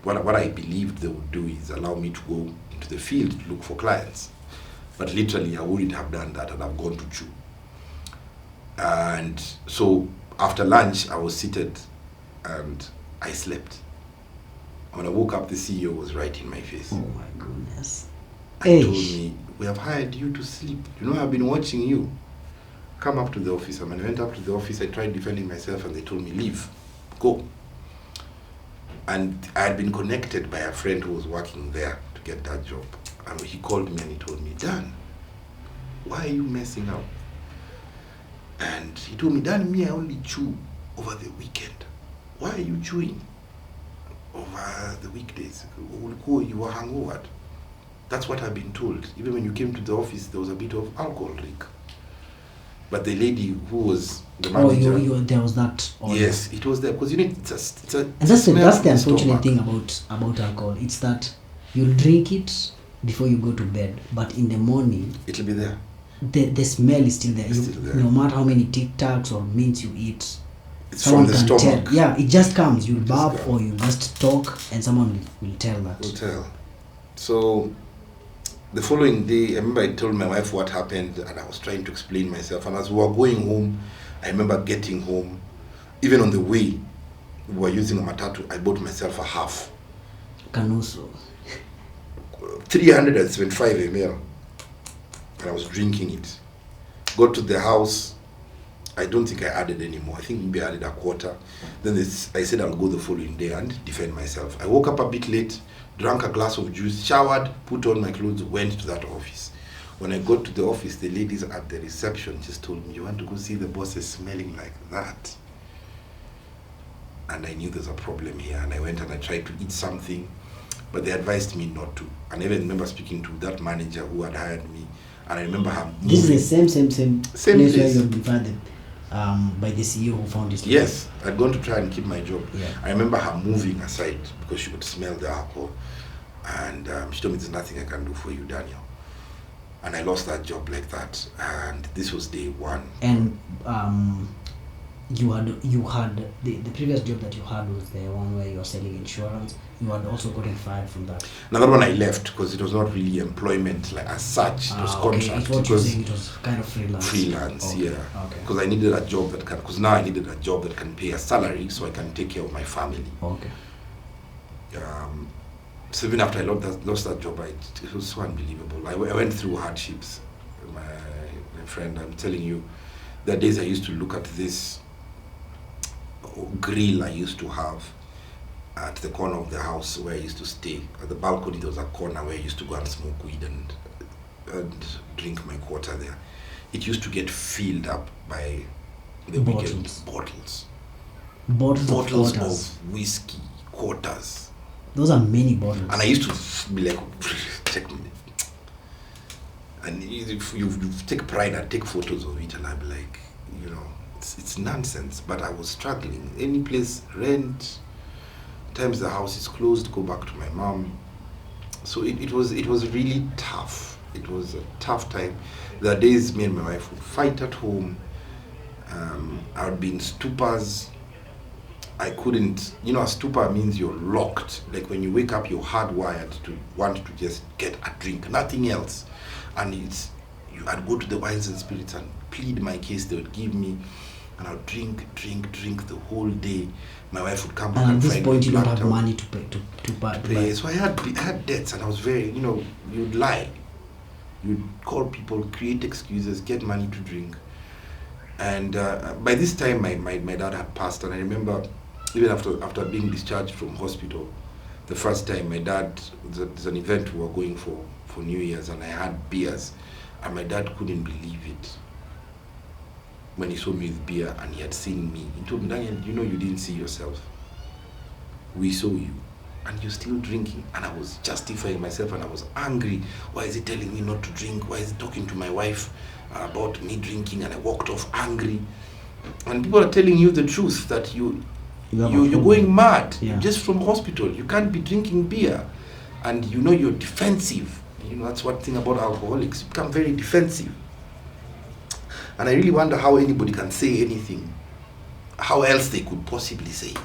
what I believed they would do is allow me to go into the field to look for clients. But literally, I wouldn't have done that, and I've gone to chew. And so after lunch, I was seated and I slept. When I woke up, the CEO was right in my face. Oh my goodness. And told me, we have hired you to sleep. I've been watching you. Come up to the office. And when I went up to the office, I tried defending myself, and they told me, leave, go. And I had been connected by a friend who was working there to get that job. And he called me and he told me, Dan, why are you messing up? And he told me, Dan, I only chew over the weekend. Why are you chewing over the weekdays? You were hungover. That's what I've been told. Even when you came to the office, there was a bit of alcohol drink. But the lady who was the manager... there was that order. Yes, it was there. Because it's a and that's the unfortunate thing about alcohol. It's that you'll drink it before you go to bed, but in the morning... It'll be there. The smell is still there. No matter how many Tic Tacs or mints you eat, it's from the stomach. Tell. Yeah, it just comes. You'll burp or you just talk, and someone will tell that. Will tell. So the following day, I remember I told my wife what happened, and I was trying to explain myself. And as we were going home, I remember getting home. Even on the way, we were using a matatu. I bought myself a half. Canuso. 375 ml. And I was drinking it. Got to the house. I don't think I added any more. I think maybe I added a quarter. Then I said I'll go the following day and defend myself. I woke up a bit late, drank a glass of juice, showered, put on my clothes, went to that office. When I got to the office, the ladies at the reception just told me, you want to go see the bosses smelling like that? And I knew there's a problem here. And I went and I tried to eat something, but they advised me not to. And I even remember speaking to that manager who had hired me. And I remember her moving. This is the same place where you've been fired by the CEO who found this. Yes, I'd gone to try and keep my job. Yeah. I remember her moving aside because she could smell the alcohol. And she told me, there's nothing I can do for you, Daniel. And I lost that job like that. And this was day one. And you had the previous job that you had was the one where you were selling insurance. You had also gotten fired from that. Now that one I left because it was not really employment like as such. It was contract. It's what you're saying, it was kind of freelance. Freelance, okay. yeah. Okay. Because I needed a job that can. Because now I needed a job that can pay a salary so I can take care of my family. Okay. So even after I lost that job, it was so unbelievable. I went through hardships. My friend, I'm telling you, there are days I used to look at this grill I used to have at the corner of the house where I used to stay. At the balcony, there was a corner where I used to go and smoke weed and drink my quarter there. It used to get filled up by the weekend bottles. Bottles of whiskey, quarters. Those are many bottles. And I used to be like, check me. And if you take pride and take photos of it, and I'd be like, it's nonsense. But I was struggling. Any place, rent, times the house is closed, go back to my mom. So it was really tough. It was a tough time. There are days me and my wife would fight at home, I would be in stupors. I couldn't, a stupor means you're locked. Like when you wake up, you're hardwired to want to just get a drink, nothing else. And I'd go to the wines and spirits and plead my case. They would give me, and I'd drink the whole day. My wife would come back and at this point you don't have out. money to pay to pay. So I had debts, and I was very, you'd lie, you'd call people, create excuses, get money to drink. And by this time my dad had passed, and I remember even after being discharged from hospital, the first time my dad, there's an event we were going for New Year's, and I had beers, and my dad couldn't believe it. When he saw me with beer and he had seen me, he told me, Daniel, you didn't see yourself. We saw you, and you're still drinking. And I was justifying myself, and I was angry. Why is he telling me not to drink? Why is he talking to my wife about me drinking? And I walked off angry. And people are telling you the truth, that you're going mad. Yeah. Just from hospital. You can't be drinking beer. And you're defensive. That's one thing about alcoholics. You become very defensive. And I really wonder how anybody can say anything, how else they could possibly say it.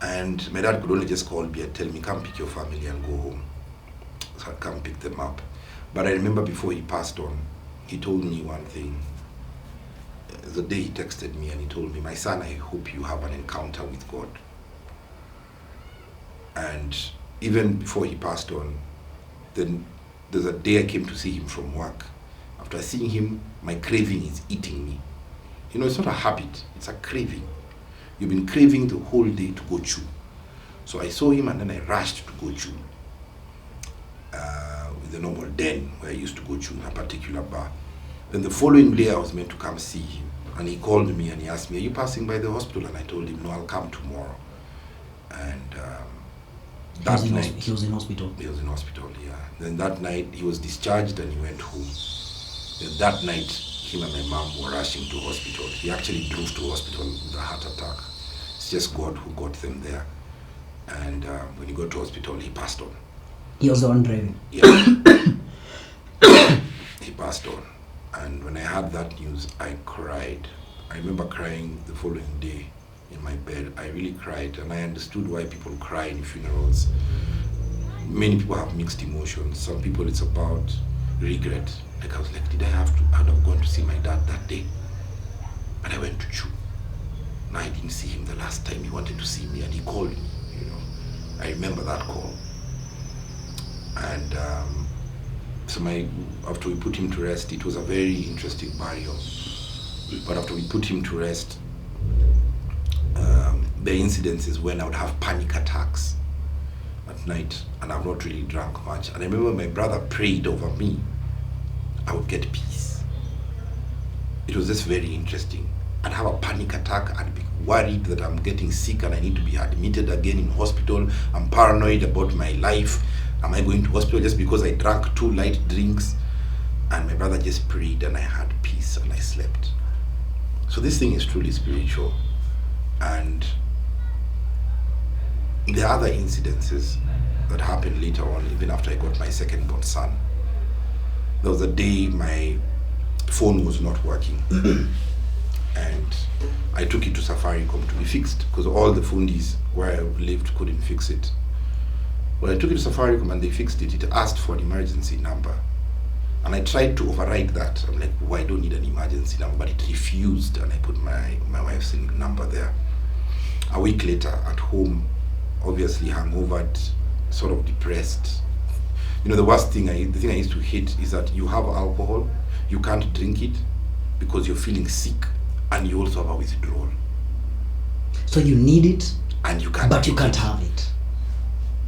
And my dad could only just call me and tell me, come pick your family and go home. So I'd come pick them up. But I remember before he passed on, he told me one thing. The day he texted me and he told me, my son, I hope you have an encounter with God. And even before he passed on, then there's a day I came to see him from work. After seeing him, my craving is eating me. It's not a habit, it's a craving. You've been craving the whole day to go chew. So I saw him, and then I rushed to go chew. With the normal den where I used to go chew in a particular bar. Then the following day I was meant to come see him. And he called me and he asked me, are you passing by the hospital? And I told him, no, I'll come tomorrow. And that night... He was in hospital? He was in hospital, yeah. Then that night he was discharged and he went home. Then that night, him and my mom were rushing to hospital. He actually drove to hospital with a heart attack. It's just God who got them there. And when he got to hospital, he passed on. He was the one driving? Yeah. He passed on. And when I heard that news, I cried. I remember crying the following day in my bed. I really cried, and I understood why people cry in funerals. Many people have mixed emotions. Some people it's about regret. Like I was like, I'd have gone to see my dad that day. But I went to chew. Now I didn't see him the last time. He wanted to see me and he called me, I remember that call. And so after we put him to rest, it was a very interesting burial. But after we put him to rest, the incidences when I would have panic attacks at night, and I've not really drunk much. And I remember my brother prayed over me. I would get peace. It was just very interesting. I'd have a panic attack. I'd be worried that I'm getting sick and I need to be admitted again in hospital. I'm paranoid about my life. Am I going to hospital just because I drank 2 light drinks? And my brother just prayed and I had peace and I slept. So this thing is truly spiritual. And there are other incidences that happened later on, even after I got my second born son. There was a day my phone was not working. And I took it to Safaricom to be fixed because all the fundies where I lived couldn't fix it. When I took it to Safaricom and they fixed it, it asked for an emergency number. And I tried to override that. I'm like, I don't need an emergency number, but it refused, and I put my wife's number there. A week later, at home, obviously hungover, sort of depressed. The worst thing, the thing I used to hate is that you have alcohol, you can't drink it because you're feeling sick, and you also have a withdrawal. So you need it, and you can't. But you can't have it.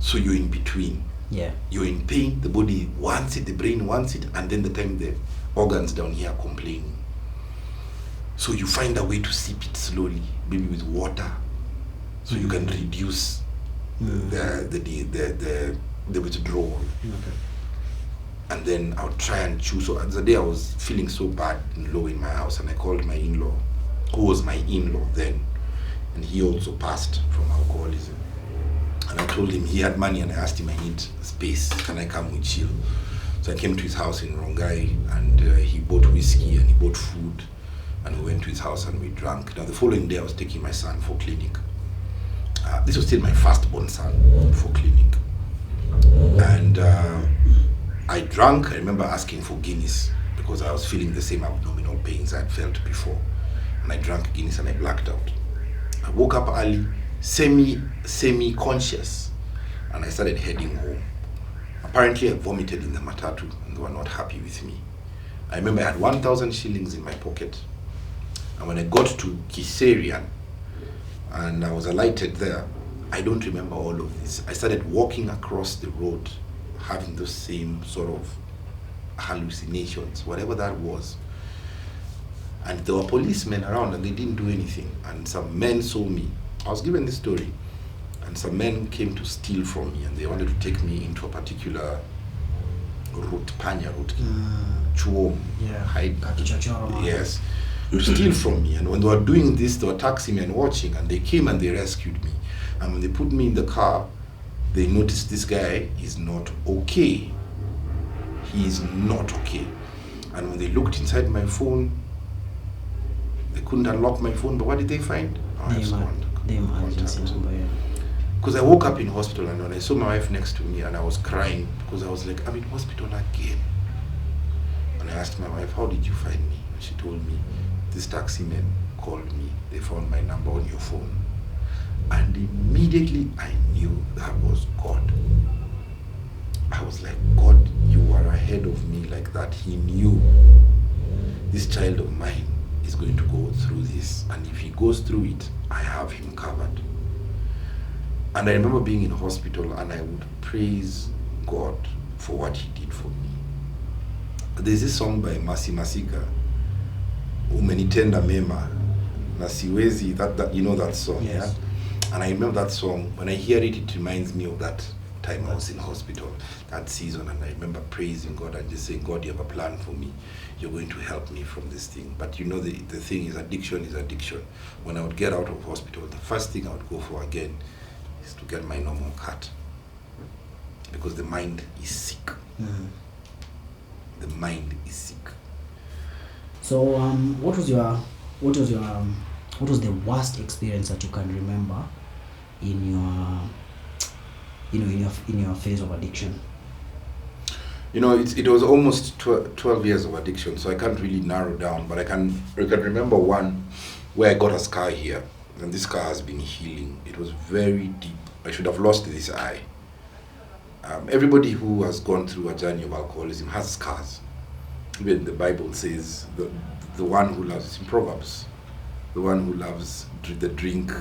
So you're in between. Yeah. You're in pain, the body wants it, the brain wants it, and then the time the organs down here are complaining. So you find a way to sip it slowly, maybe with water, so you can reduce the withdrawal. Okay. And then I would try and chew. So the day I was feeling so bad and low in my house, and I called my in-law, who was my in-law then, and he also passed from alcoholism. And I told him he had money, and I asked him, I need space, can I come with chill? So I came to his house in Rongai, and he bought whiskey and he bought food, and we went to his house and we drank. Now the following day I was taking my son for clinic. This was still my firstborn son for clinic. And I drank. I remember asking for Guinness because I was feeling the same abdominal pains I had felt before. And I drank Guinness and I blacked out. I woke up early, semi-conscious, and I started heading home. Apparently I vomited in the matatu and they were not happy with me. I remember I had 1,000 shillings in my pocket. And when I got to Kiserian and I was alighted there, I don't remember all of this. I started walking across the road, having those same sort of hallucinations, whatever that was. And there were policemen around and they didn't do anything. And some men saw me. I was given this story. And some men came to steal from me and they wanted to take me into a particular route, Panya route, Chuom, yes, to steal from me. And when they were doing this, there were taximen watching and they came and they rescued me. And when they put me in the car, they noticed this guy is not okay. He is not okay. And when they looked inside my phone, they couldn't unlock my phone, but what did they find? Because I woke up in hospital and when I saw my wife next to me and I was crying because I was like, I'm in hospital again. And I asked my wife, how did you find me? And she told me, this taxi man called me. They found my number on your phone. And immediately I knew that was God. I was like, God, you were ahead of me like that. He knew this child of mine is going to go through this. And if he goes through it, I have him covered. And I remember being in hospital and I would praise God for what he did for me. There's this song by Masi Masika, Umenitenda Mema, Nasiwezi, that you know that song, yes. Yeah? And I remember that song, when I hear it, it reminds me of that time I was in hospital, that season, and I remember praising God and just saying, God, you have a plan for me. You're going to help me from this thing. But you know, the thing is addiction is addiction. When I would get out of hospital, the first thing I would go for again is to get my normal Khat. Because the mind is sick. Mm. The mind is sick. So what was the worst experience that you can remember in your phase of addiction? You know, it was almost 12 years of addiction, so I can't really narrow down, but I can remember one where I got a scar here, and this scar has been healing. It was very deep. I should have lost this eye. Everybody who has gone through a journey of alcoholism has scars. Even the Bible says the one who loves, in Proverbs, the one who loves the drink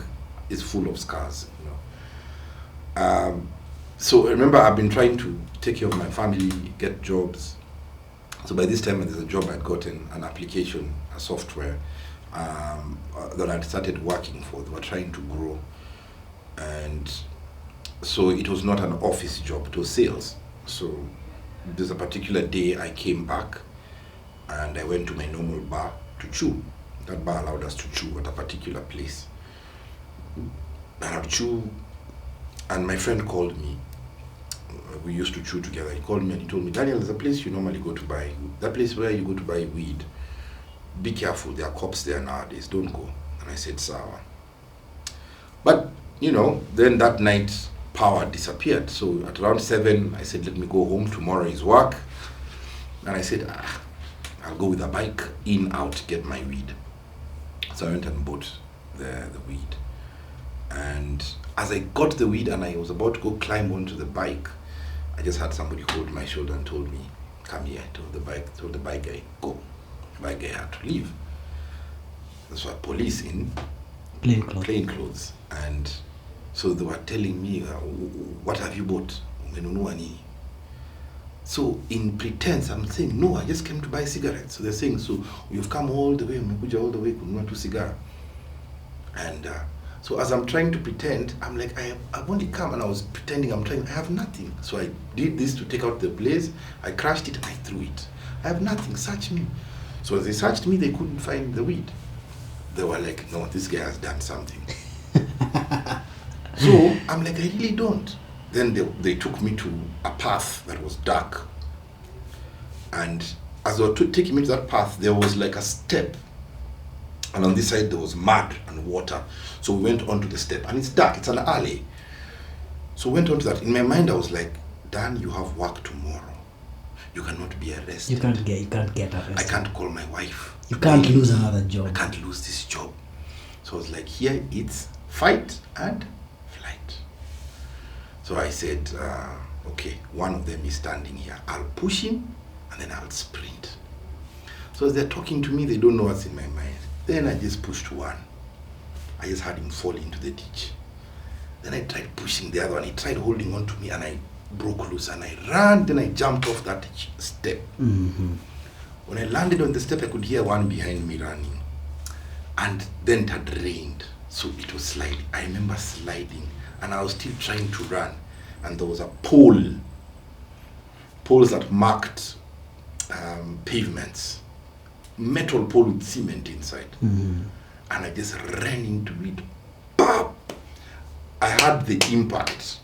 is full of scars. You know. So remember, I've been trying to take care of my family, get jobs. So by this time, there's a job I'd gotten, an application, a software that I'd started working for. They were trying to grow. And so it was not an office job, it was sales. So there's a particular day I came back and I went to my normal bar to chew. That bar allowed us to chew at a particular place. And I'd chew, and my friend called me. We used to chew together. He called me and he told me, Daniel, there's a place you normally go to buy, that place where you go to buy weed. Be careful, there are cops there nowadays, don't go. And I said, Sawa. But, you know, then that night, power disappeared. So at around 7, I said, let me go home, tomorrow is work. And I said, I'll go with a bike, in, out, get my weed. So I went and bought the weed. And as I got the weed and I was about to go climb onto the bike, I just had somebody hold my shoulder and told me, come here, told the bike guy, go. The bike guy had to leave. That's why police in plain clothes. And so they were telling me, what have you bought? So in pretense, I'm saying, no, I just came to buy cigarettes. So they're saying, so you've come all the way, umekuja all the way, kununua tu cigar. And so as I'm trying to pretend, I'm like, I've only come, and I was pretending I have nothing. So I did this to take out the blaze, I crashed it and I threw it. I have nothing, search me. So as they searched me, they couldn't find the weed. They were like, no, this guy has done something. So I'm like, I really don't. Then they took me to a path that was dark. And as they were taking me to that path, there was like a step And on this side, there was mud and water. So we went onto the step. And it's dark. It's an alley. So we went onto that. In my mind, I was like, Dan, you have work tomorrow. You cannot be arrested. You can't get arrested. I can't call my wife. You can't lose another job. I can't lose this job. So I was like, here it's fight and flight. So I said, okay, one of them is standing here. I'll push him and then I'll sprint. So as they're talking to me, they don't know what's in my mind. Then I just pushed one. I just had him fall into the ditch. Then I tried pushing the other one. He tried holding on to me and I broke loose and I ran. Then I jumped off that step. Mm-hmm. When I landed on the step, I could hear one behind me running. And then it had rained. So it was sliding. I remember sliding and I was still trying to run. And there was a poles that marked pavements. Metal pole with cement inside. Mm-hmm. And I just ran into it. Bam! I had the impact.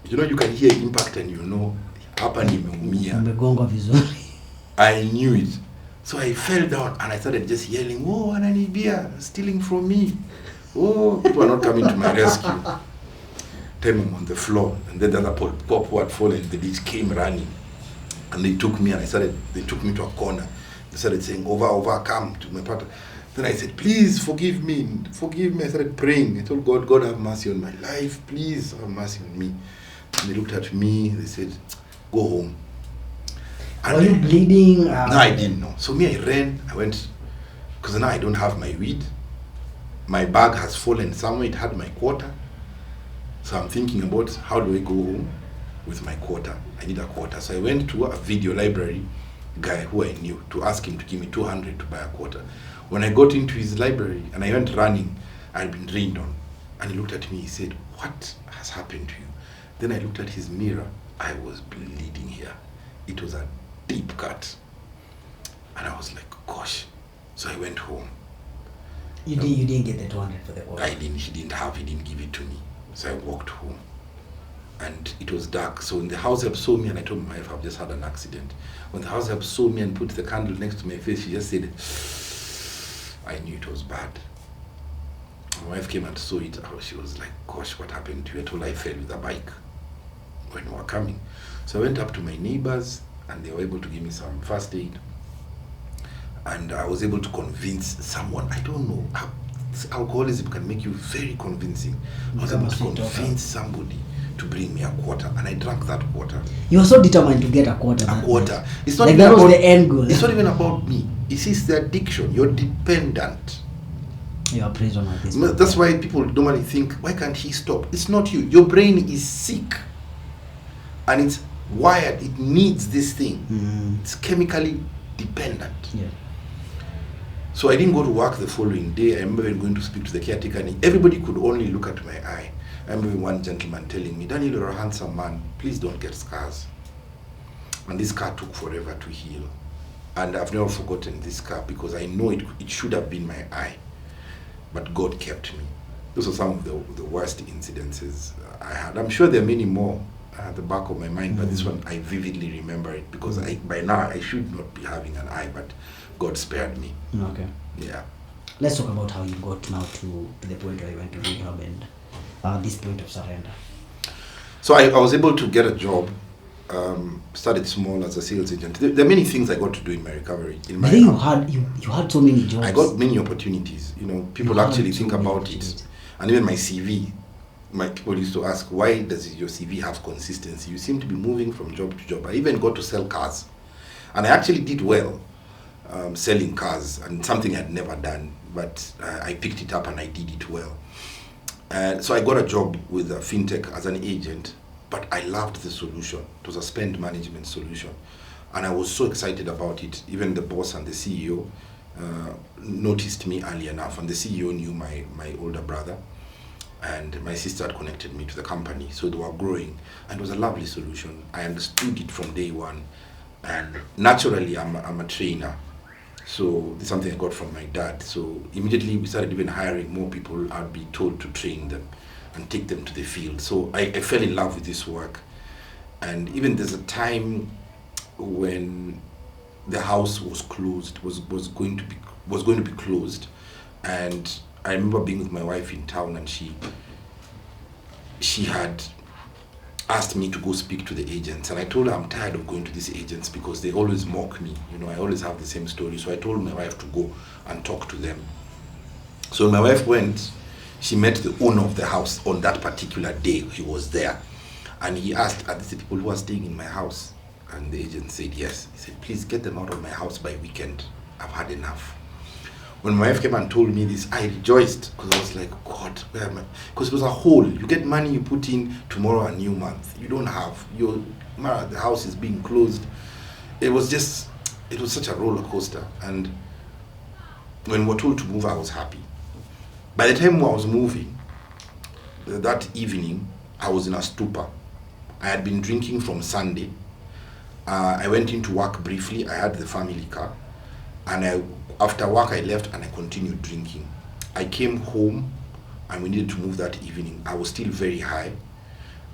You know, you can hear impact and you know, hapa nimeumia. Umegonga vizuri. I knew it. So I fell down and I started just yelling, oh, ananibia, stealing from me. Oh, people are not coming to my rescue. Then I'm on the floor. And then the other pop who had fallen in the ditch came running. And they took me and they took me to a corner. They started saying, over, come to my partner. Then I said, please forgive me. I started praying. I told God, God have mercy on my life. Please have mercy on me. And they looked at me. They said, go home. And were you bleeding? No, I didn't know. So me, I ran. I went, because now I don't have my weed. My bag has fallen somewhere. It had my quarter. So I'm thinking about how do I go home with my quarter. I need a quarter. So I went to a video library guy who I knew to ask him to give me 200 to buy a quarter. When I got into his library and I went running, I had been rained on. And he looked at me, he said, what has happened to you? Then I looked at his mirror. I was bleeding here. It was a deep cut. And I was like, gosh. So I went home. You didn't get the 200 for the quarter? He didn't give it to me. So I walked home. And it was dark. So when the house help saw me, and I told my wife, I've just had an accident. When the house help saw me and put the candle next to my face, she just said, I knew it was bad. My wife came and saw it. She was like, gosh, what happened to you? I told her I fell with a bike when we were coming. So I went up to my neighbors and they were able to give me some first aid. And I was able to convince someone, I don't know, alcoholism can make you very convincing. I was able to convince somebody to bring me a quarter, and I drank that quarter. You were so determined to get a quarter. It's not like even that was about, the end goal. It's not even about me. It's the addiction. You're dependent. You are prisoner at this point. That's why people normally think, why can't he stop? It's not you. Your brain is sick. And it's wired. It needs this thing. It's chemically dependent. Yeah. So I didn't go to work the following day. I remember going to speak to the caretaker, and everybody could only look at my eye. I remember one gentleman telling me, Daniel, you're a handsome man. Please don't get scars. And this scar took forever to heal. And I've never forgotten this scar because I know it should have been my eye. But God kept me. Those are some of the worst incidences I had. I'm sure there are many more at the back of my mind, but this one I vividly remember it because by now I should not be having an eye, but God spared me. Okay. Yeah. Let's talk about how you got now to the point where you went to rehab and this point of surrender. So I was able to get a job. Started small as a sales agent. There are many things I got to do in my recovery. I think you had so many jobs. I got many opportunities. You know, people actually think about it. And even my CV, my people used to ask, why does your CV have consistency? You seem to be moving from job to job. I even got to sell cars. And I actually did well selling cars, and something I had never done. But I picked it up and I did it well. So I got a job with a fintech as an agent. But I loved the solution. It was a spend management solution. And I was so excited about it. Even the boss and the CEO noticed me early enough. And the CEO knew my older brother. And my sister had connected me to the company. So they were growing. And it was a lovely solution. I understood it from day one. And naturally, I'm a trainer. So this is something I got from my dad. So immediately we started even hiring more people. I'd be told to train them and take them to the field. So I fell in love with this work. And even there's a time when the house was closed, was going to be closed, And I remember being with my wife in town, and she had asked me to go speak to the agents, and I told her I'm tired of going to these agents because they always mock me. I always have the same story. So I told my wife to go and talk to them. So my wife went. She met the owner of the house on that particular day. He was there, and he asked, "Are these the people who are staying in my house?" And the agent said yes. He said, "Please get them out of my house by weekend. I've had enough." When my wife came and told me this, I rejoiced, because I was like, God, where am I? Because it was a hole. You get money, you put in, tomorrow a new month. You don't have. The house is being closed. It was such a roller coaster. And when we were told to move, I was happy. By the time I was moving, that evening, I was in a stupor. I had been drinking from Sunday. I went into work briefly. I had the family car. And after work, I left and I continued drinking. I came home and we needed to move that evening. I was still very high.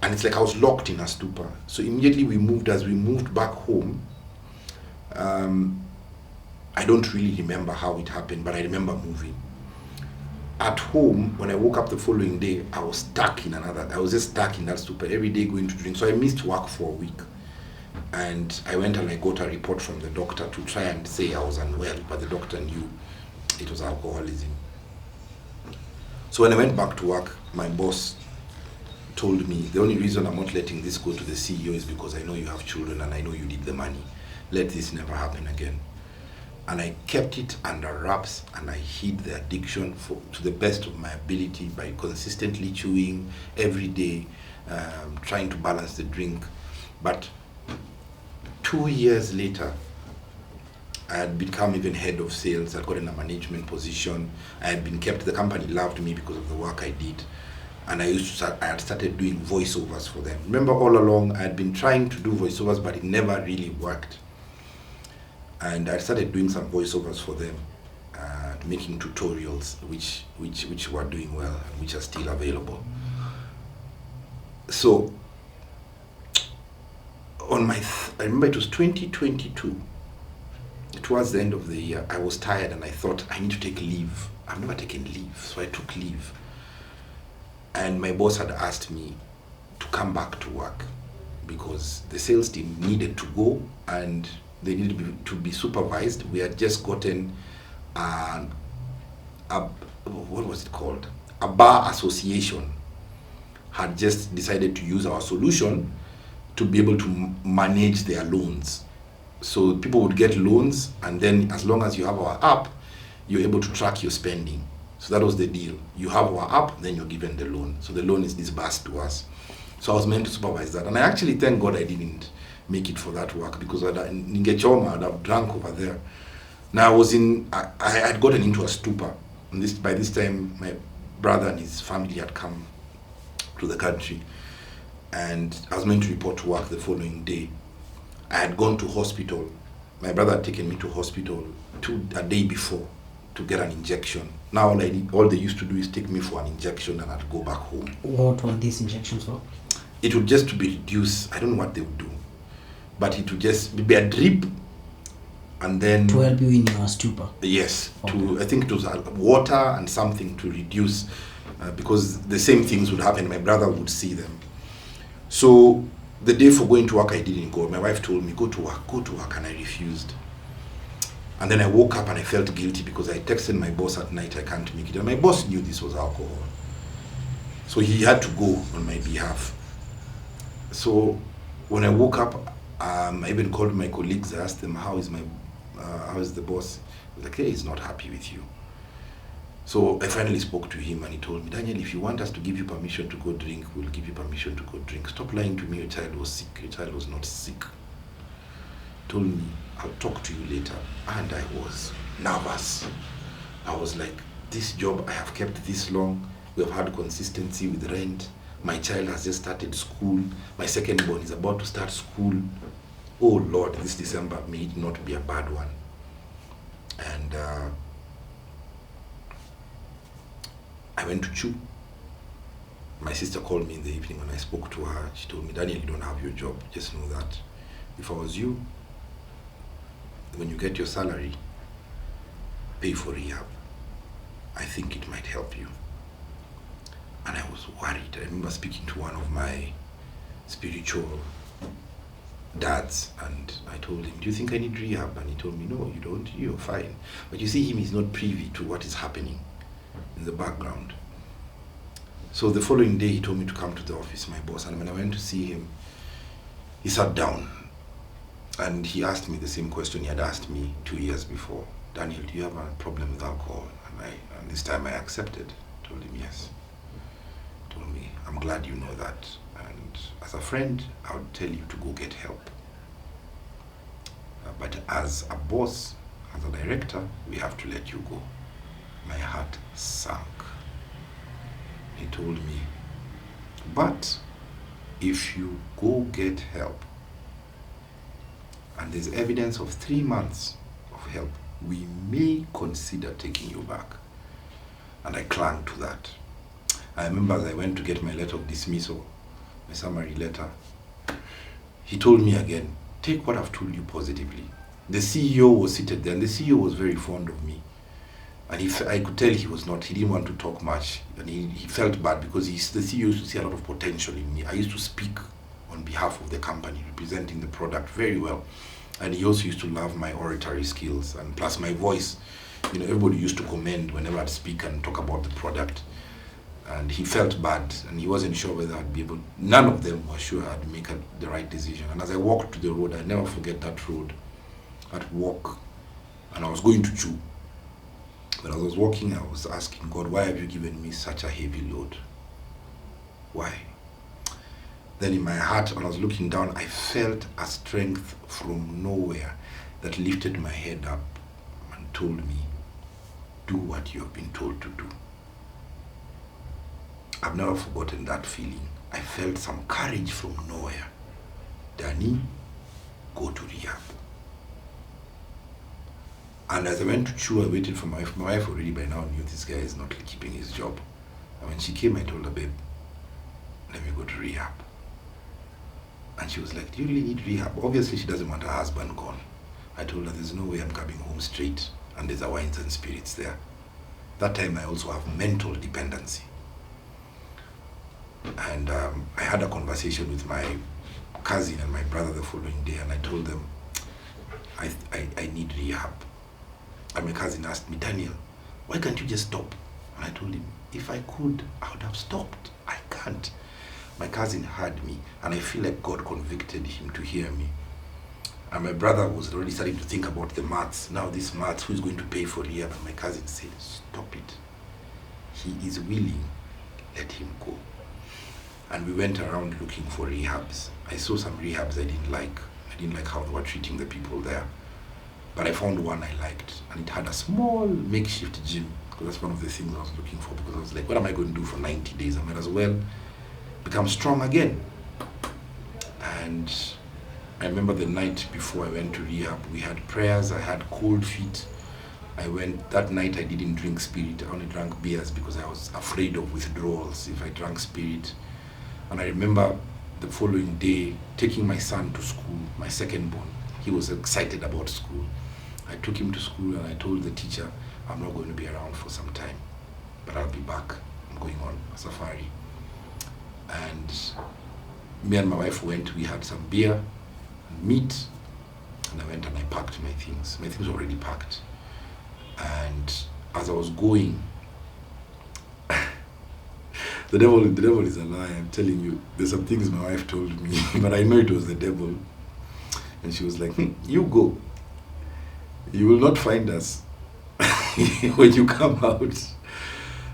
And it's like I was locked in a stupor. So immediately as we moved back home, I don't really remember how it happened, but I remember moving. At home, when I woke up the following day, I was just stuck in that stupor, every day going to drink. So I missed work for a week. And I went and I got a report from the doctor to try and say I was unwell, but the doctor knew it was alcoholism. So when I went back to work, my boss told me, the only reason I'm not letting this go to the CEO is because I know you have children and I know you need the money. Let this never happen again. And I kept it under wraps, and I hid the addiction to the best of my ability by consistently chewing every day, trying to balance the drink. But 2 years later, I had become even head of sales. I'd gotten a management position. The company loved me because of the work I did. And I had started doing voiceovers for them. Remember, all along, I had been trying to do voiceovers, but it never really worked. And I started doing some voiceovers for them, making tutorials, which were doing well, and which are still available. So, I remember it was 2022. Towards the end of the year, I was tired and I thought I need to take leave. I've never taken leave, so I took leave. And my boss had asked me to come back to work because the sales team needed to go and they needed to be supervised. We had just gotten what was it called? A bar association had just decided to use our solution to be able to manage their loans. So people would get loans, and then as long as you have our app, you're able to track your spending. So that was the deal. You have our app, then you're given the loan. So the loan is disbursed to us. So I was meant to supervise that. And I actually thank God I didn't make it for that work, because I'd have drunk over there. Now I had gotten into a stupor. And by this time, my brother and his family had come to the country. And I was meant to report to work the following day. I had gone to hospital. My brother had taken me to hospital a day before to get an injection. Now all they used to do is take me for an injection and I'd go back home. What were these injections for? It would just to be reduced. I don't know what they would do, but it would just be a drip, and then to help you in your stupor. Yes, okay. I think it was water and something to reduce, because the same things would happen. My brother would see them. So the day for going to work, I didn't go. My wife told me, go to work, and I refused. And then I woke up and I felt guilty because I texted my boss at night, I can't make it. And my boss knew this was alcohol. So he had to go on my behalf. So when I woke up, I even called my colleagues. I asked them, how is the boss? He was like, hey, he's not happy with you. So I finally spoke to him and he told me, Daniel, if you want us to give you permission to go drink, we'll give you permission to go drink. Stop lying to me, your child was sick. Your child was not sick. He told me, I'll talk to you later. And I was nervous. I was like, this job I have kept this long. We have had consistency with rent. My child has just started school. My second born is about to start school. Oh Lord, this December may it not be a bad one. And I went to chew. My sister called me in the evening. When I spoke to her, she told me, Daniel, you don't have your job. Just know that if I was you, when you get your salary, pay for rehab. I think it might help you. And I was worried. I remember speaking to one of my spiritual dads, and I told him, do you think I need rehab? And he told me, no, you don't, you're fine. But you see, him, he's not privy to what is happening in the background. So the following day, he told me to come to the office, my boss, and when I went to see him, he sat down, and he asked me the same question he had asked me 2 years before. Daniel, do you have a problem with alcohol? And this time I accepted. Told him yes. Told me, I'm glad you know that. And as a friend, I would tell you to go get help. But as a boss, as a director, we have to let you go. My heart sank. He told me, but if you go get help, and there's evidence of 3 months of help, we may consider taking you back. And I clung to that. I remember as I went to get my letter of dismissal, my summary letter, he told me again, take what I've told you positively. The CEO was seated there, and the CEO was very fond of me. And I could tell he didn't want to talk much. And he felt bad because the CEO used to see a lot of potential in me. I used to speak on behalf of the company, representing the product very well. And he also used to love my oratory skills, and plus my voice. You know, everybody used to commend whenever I'd speak and talk about the product. And he felt bad, and he wasn't sure whether I'd be able. None of them were sure I'd make the right decision. And as I walked to the road, I never forget that road, that walk, and I was going to chew. But as I was walking, I was asking God, why have you given me such a heavy load? Why? Then in my heart, when I was looking down, I felt a strength from nowhere that lifted my head up and told me, do what you have been told to do. I've never forgotten that feeling. I felt some courage from nowhere. Danny, go to rehab. And as I went to chew, I waited for my wife. My wife already by now knew this guy is not keeping his job. And when she came, I told her, babe, let me go to rehab. And she was like, do you really need rehab? Obviously, she doesn't want her husband gone. I told her, there's no way I'm coming home straight, and there's a wines and spirits there. That time, I also have mental dependency. And I had a conversation with my cousin and my brother the following day, and I told them, I need rehab. And my cousin asked me, Daniel, why can't you just stop? And I told him, if I could, I would have stopped. I can't. My cousin heard me, and I feel like God convicted him to hear me. And my brother was already starting to think about the maths. Now this maths, who's going to pay for rehab? And my cousin said, stop it. He is willing, let him go. And we went around looking for rehabs. I saw some rehabs I didn't like. I didn't like how they were treating the people there. But I found one I liked, and it had a small makeshift gym, because that's one of the things I was looking for, because I was like, what am I going to do for 90 days? I might as well become strong again. And I remember the night before I went to rehab, we had prayers, I had cold feet. That night I didn't drink spirit, I only drank beers because I was afraid of withdrawals if I drank spirit. And I remember the following day taking my son to school, my second born. He was excited about school. I took him to school and I told the teacher, I'm not going to be around for some time, but I'll be back. I'm going on a safari. And me and my wife went, we had some beer and meat, and I went and I packed my things. My things were already packed. And as I was going, the devil is a lie, I'm telling you. There's some things my wife told me, but I know it was the devil. And she was like, you go. You will not find us when you come out.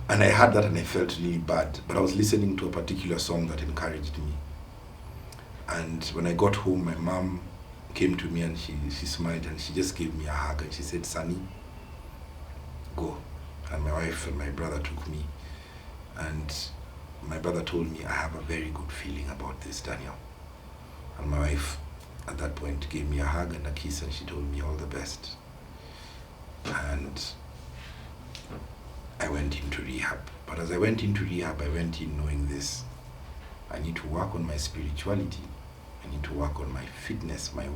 And I had that and I felt really bad. But I was listening to a particular song that encouraged me. And when I got home, my mom came to me and she smiled and she just gave me a hug and she said, Sonny, go. And my wife and my brother took me. And my brother told me, I have a very good feeling about this, Daniel. And my wife at that point gave me a hug and a kiss and she told me all the best. And I went into rehab. But as I went into rehab, I went in knowing this. I need to work on my spirituality. I need to work on my fitness, my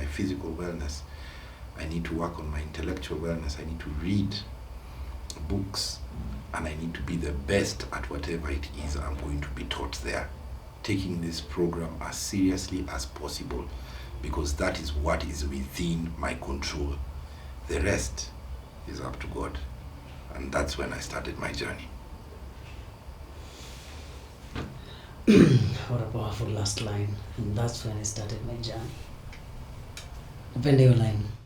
physical wellness. I need to work on my intellectual wellness. I need to read books, and I need to be the best at whatever it is I'm going to be taught there. Taking this program as seriously as possible, because that is what is within my control. The rest is up to God. And that's when I started my journey. What a powerful last line. And that's when I started my journey. Upende hiyo line.